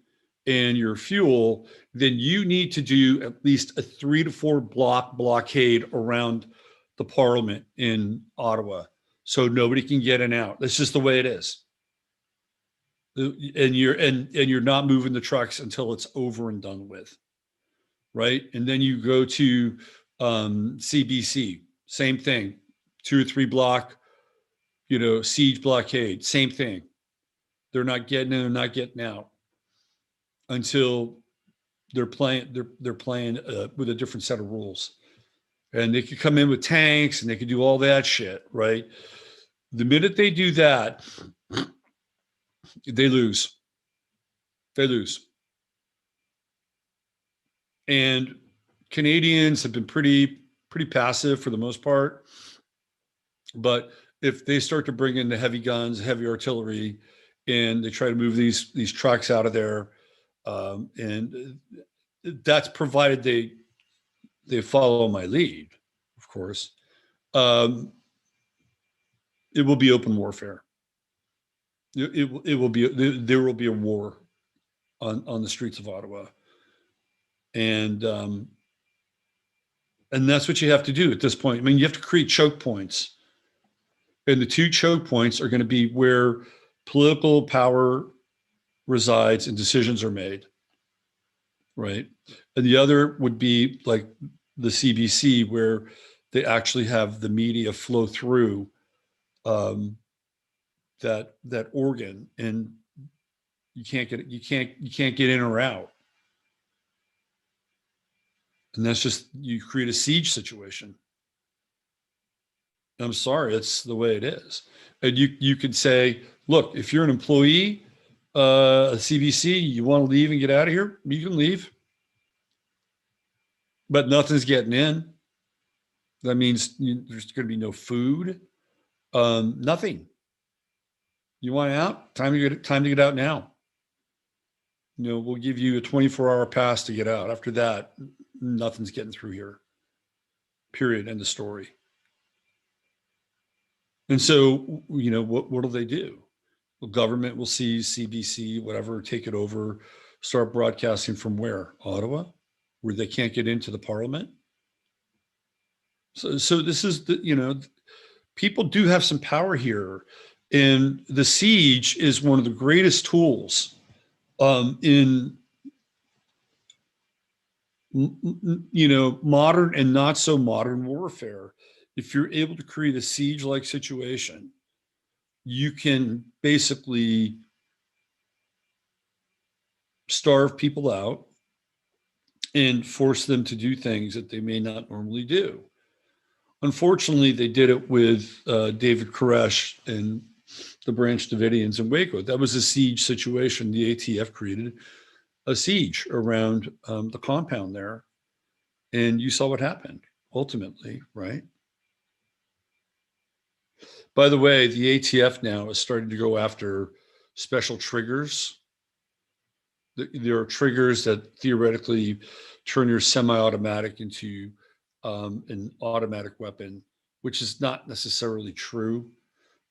and your fuel, then you need to do at least a 3 to 4 block blockade around the parliament in Ottawa so nobody can get in and out. That's just the way it is. And you're not moving the trucks until it's over and done with. Right? And then you go to CBC, same thing, 2 or 3 block, siege blockade, same thing. They're not getting in, they're not getting out until they're playing with a different set of rules. And they could come in with tanks and they could do all that shit, right? The minute they do that, they lose. They lose. And Canadians have been pretty passive for the most part. But if they start to bring in the heavy guns, heavy artillery, and they try to move these trucks out of there, and that's provided they follow my lead, of course. It will be open warfare. There will be a war on the streets of Ottawa, and that's what you have to do at this point. I mean, you have to create choke points, and the 2 choke points are going to be where political power resides and decisions are made, right? And the other would be like the CBC, where they actually have the media flow through that organ, and you can't get in or out. And that's just, you create a siege situation. I'm sorry, that's the way it is. And you could say, look, if you're an employee, a CBC, you want to leave and get out of here, you can leave. But nothing's getting in. That means there's going to be no food, nothing. You want out? Time to get out now. We'll give you a 24-hour pass to get out. After that, nothing's getting through here. Period. End of story. And so, what will they do? The government will seize CBC, whatever, take it over, start broadcasting from where? Ottawa, where they can't get into the parliament. So this is people do have some power here, and the siege is one of the greatest tools in modern and not so modern warfare. If you're able to create a siege-like situation, you can basically starve people out and force them to do things that they may not normally do. Unfortunately, they did it with David Koresh and the Branch Davidians in Waco. That was a siege situation. The ATF created a siege around the compound there. And you saw what happened ultimately, right? By the way, the ATF now is starting to go after special triggers. There are triggers that theoretically turn your semi-automatic into an automatic weapon, which is not necessarily true,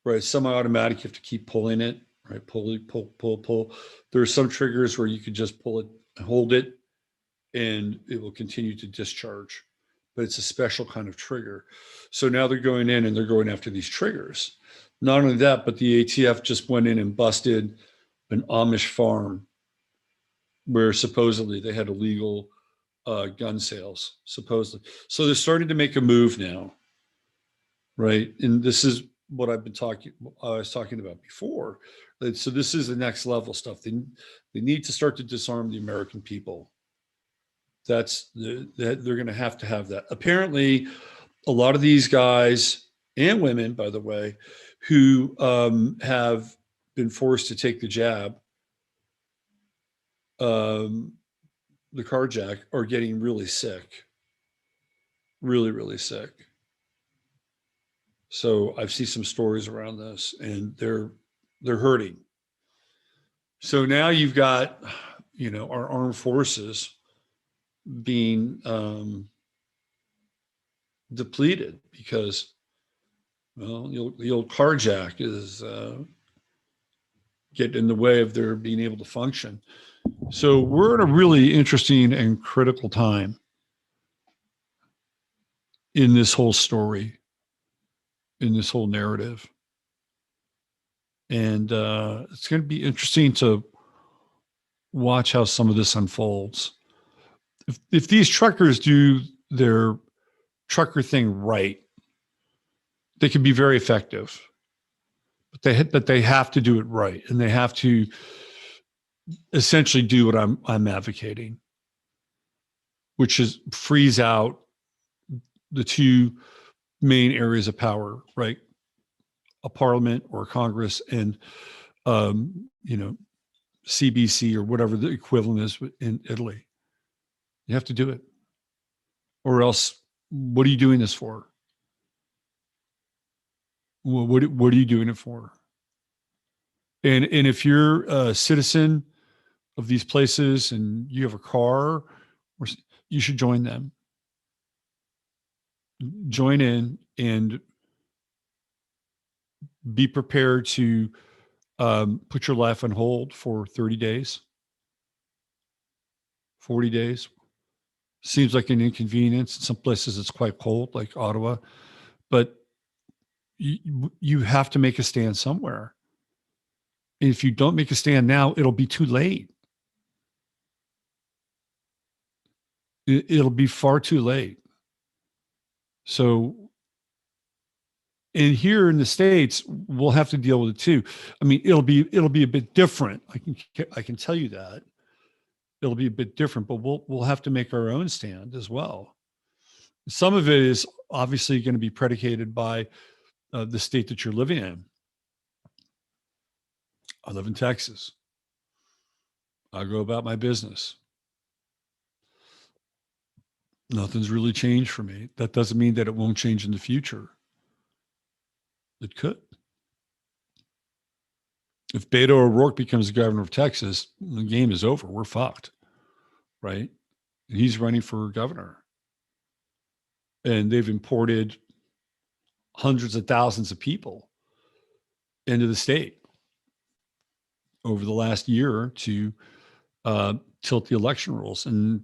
right? Semi-automatic, you have to keep pulling it, right? Pull. There are some triggers where you could just pull it, hold it, and it will continue to discharge. But it's a special kind of trigger. So now they're going in and they're going after these triggers. Not only that, but the ATF just went in and busted an Amish farm where supposedly they had illegal gun sales, supposedly. So they're starting to make a move now, right? And this is what I was talking about before. So this is the next level stuff. They need to start to disarm the American people. They're going to have that. Apparently, a lot of these guys and women, by the way, who have been forced to take the jab, the carjack, are getting really sick, really, really sick. So I've seen some stories around this, and they're hurting. So now you've got, our armed forces being depleted because, well, the old carjack is getting in the way of their being able to function. So we're in a really interesting and critical time in this whole story, in this whole narrative. And it's going to be interesting to watch how some of this unfolds. If these truckers do their trucker thing right, they can be very effective. But they have to do it right, and they have to essentially do what I'm advocating, which is freeze out the two main areas of power, right? A parliament or a Congress, and CBC or whatever the equivalent is in Italy. You have to do it, or else, what are you doing this for? Well, what are you doing it for? And if you're a citizen of these places and you have a car, you should join them. Join in and be prepared to put your life on hold for 30 days, 40 days. Seems like an inconvenience. In some places it's quite cold, like Ottawa, but you have to make a stand somewhere. And if you don't make a stand now, it'll be too late. It'll be far too late. So, and here in the States, we'll have to deal with it too. I mean, it'll be a bit different. I can tell you that it'll be a bit different, but we'll have to make our own stand as well. Some of it is obviously going to be predicated by the state that you're living in. I live in Texas. I go about my business. Nothing's really changed for me. That doesn't mean that it won't change in the future. It could. If Beto O'Rourke becomes governor of Texas, the game is over. We're fucked, right? And he's running for governor. And they've imported hundreds of thousands of people into the state over the last year to tilt the election rules. And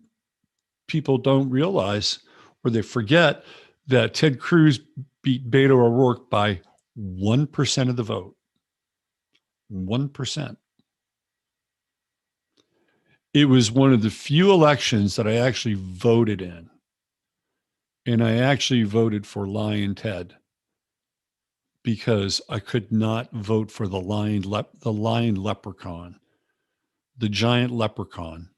people don't realize, or they forget, that Ted Cruz beat Beto O'Rourke by 1% of the vote. 1%. It was one of the few elections that I actually voted in. And I actually voted for Lying Ted because I could not vote for the lying leprechaun, the giant leprechaun,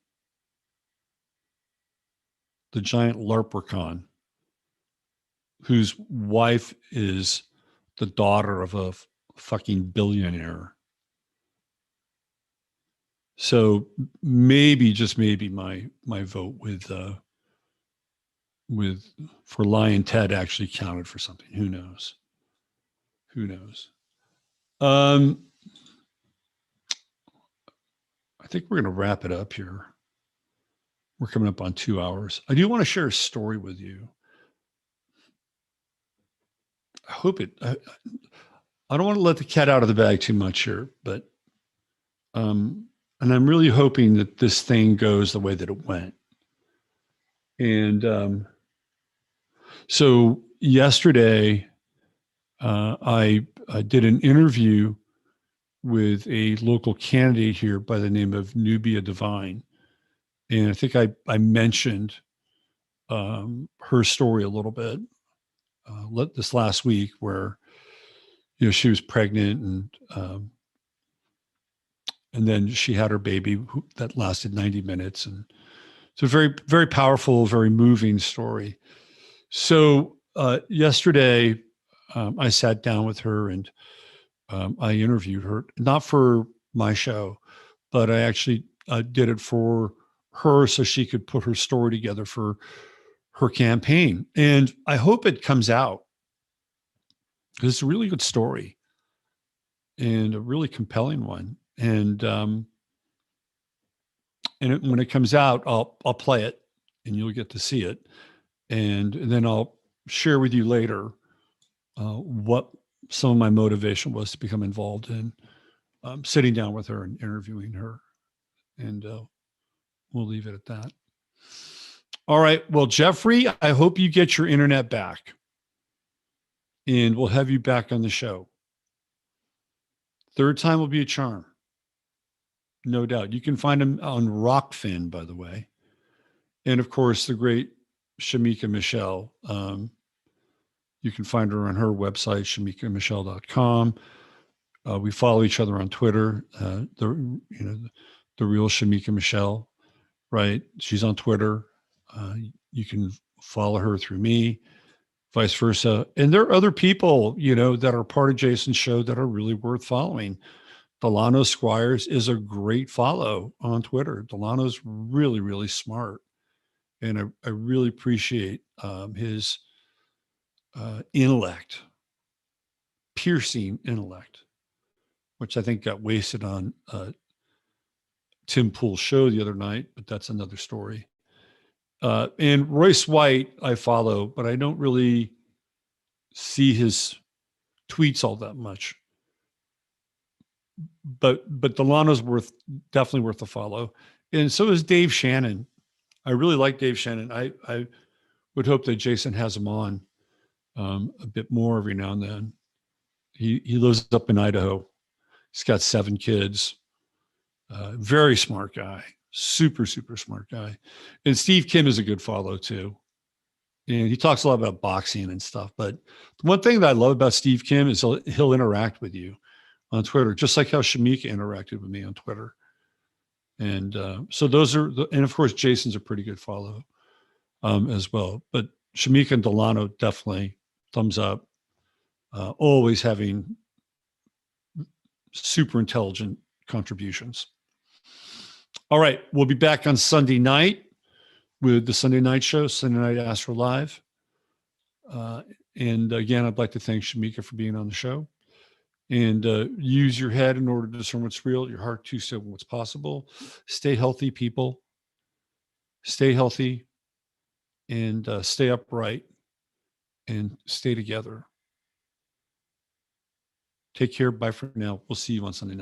whose wife is the daughter of a fucking billionaire. So maybe, just maybe, my vote for Lying Ted actually counted for something. Who knows? Who knows? I think we're going to wrap it up here. We're coming up on 2 hours. I do want to share a story with you. I hope it. I don't want to let the cat out of the bag too much here, but and I'm really hoping that this thing goes the way that it went. And so yesterday, I did an interview with a local candidate here by the name of Nubia Divine. And I think I mentioned her story a little bit this last week, where she was pregnant and then she had her baby that lasted 90 minutes, and it's a very, very powerful, very moving story. So yesterday, I sat down with her and I interviewed her, not for my show, but I actually did it for her so she could put her story together for her campaign. And I hope it comes out, because it's a really good story and a really compelling one. And when it comes out, I'll play it and you'll get to see it. And then I'll share with you later what some of my motivation was to become involved in sitting down with her and interviewing her. And we'll leave it at that. All right. Well, Jeffrey, I hope you get your internet back. And we'll have you back on the show. Third time will be a charm. No doubt. You can find him on Rockfin, by the way. And of course, the great Shemeka Michelle. You can find her on her website, shemekamichelle.com. We follow each other on Twitter. The real Shemeka Michelle, right? She's on Twitter. You can follow her through me, vice versa. And there are other people, that are part of Jason's show that are really worth following. Delano Squires is a great follow on Twitter. Delano's really, really smart. And I really appreciate his intellect, piercing intellect, which I think got wasted on Tim Pool's show the other night, but that's another story. And Royce White, I follow, but I don't really see his tweets all that much. But Delano's definitely worth a follow. And so is Dave Shannon. I really like Dave Shannon. I would hope that Jason has him on a bit more every now and then. He lives up in Idaho. He's got 7 kids. Very smart guy. Super, super smart guy. And Steve Kim is a good follow too. And he talks a lot about boxing and stuff. But the one thing that I love about Steve Kim is he'll interact with you on Twitter, just like how Shemeka interacted with me on Twitter. And so those are, and of course, Jason's a pretty good follow as well. But Shemeka and Delano, definitely thumbs up. Always having super intelligent contributions. All right. We'll be back on Sunday night with the Sunday night show, Sunday Night Astro Live. And again, I'd like to thank Shemeka for being on the show. And use your head in order to discern what's real, your heart to discern what's possible. Stay healthy, people. Stay healthy and stay upright and stay together. Take care. Bye for now. We'll see you on Sunday night.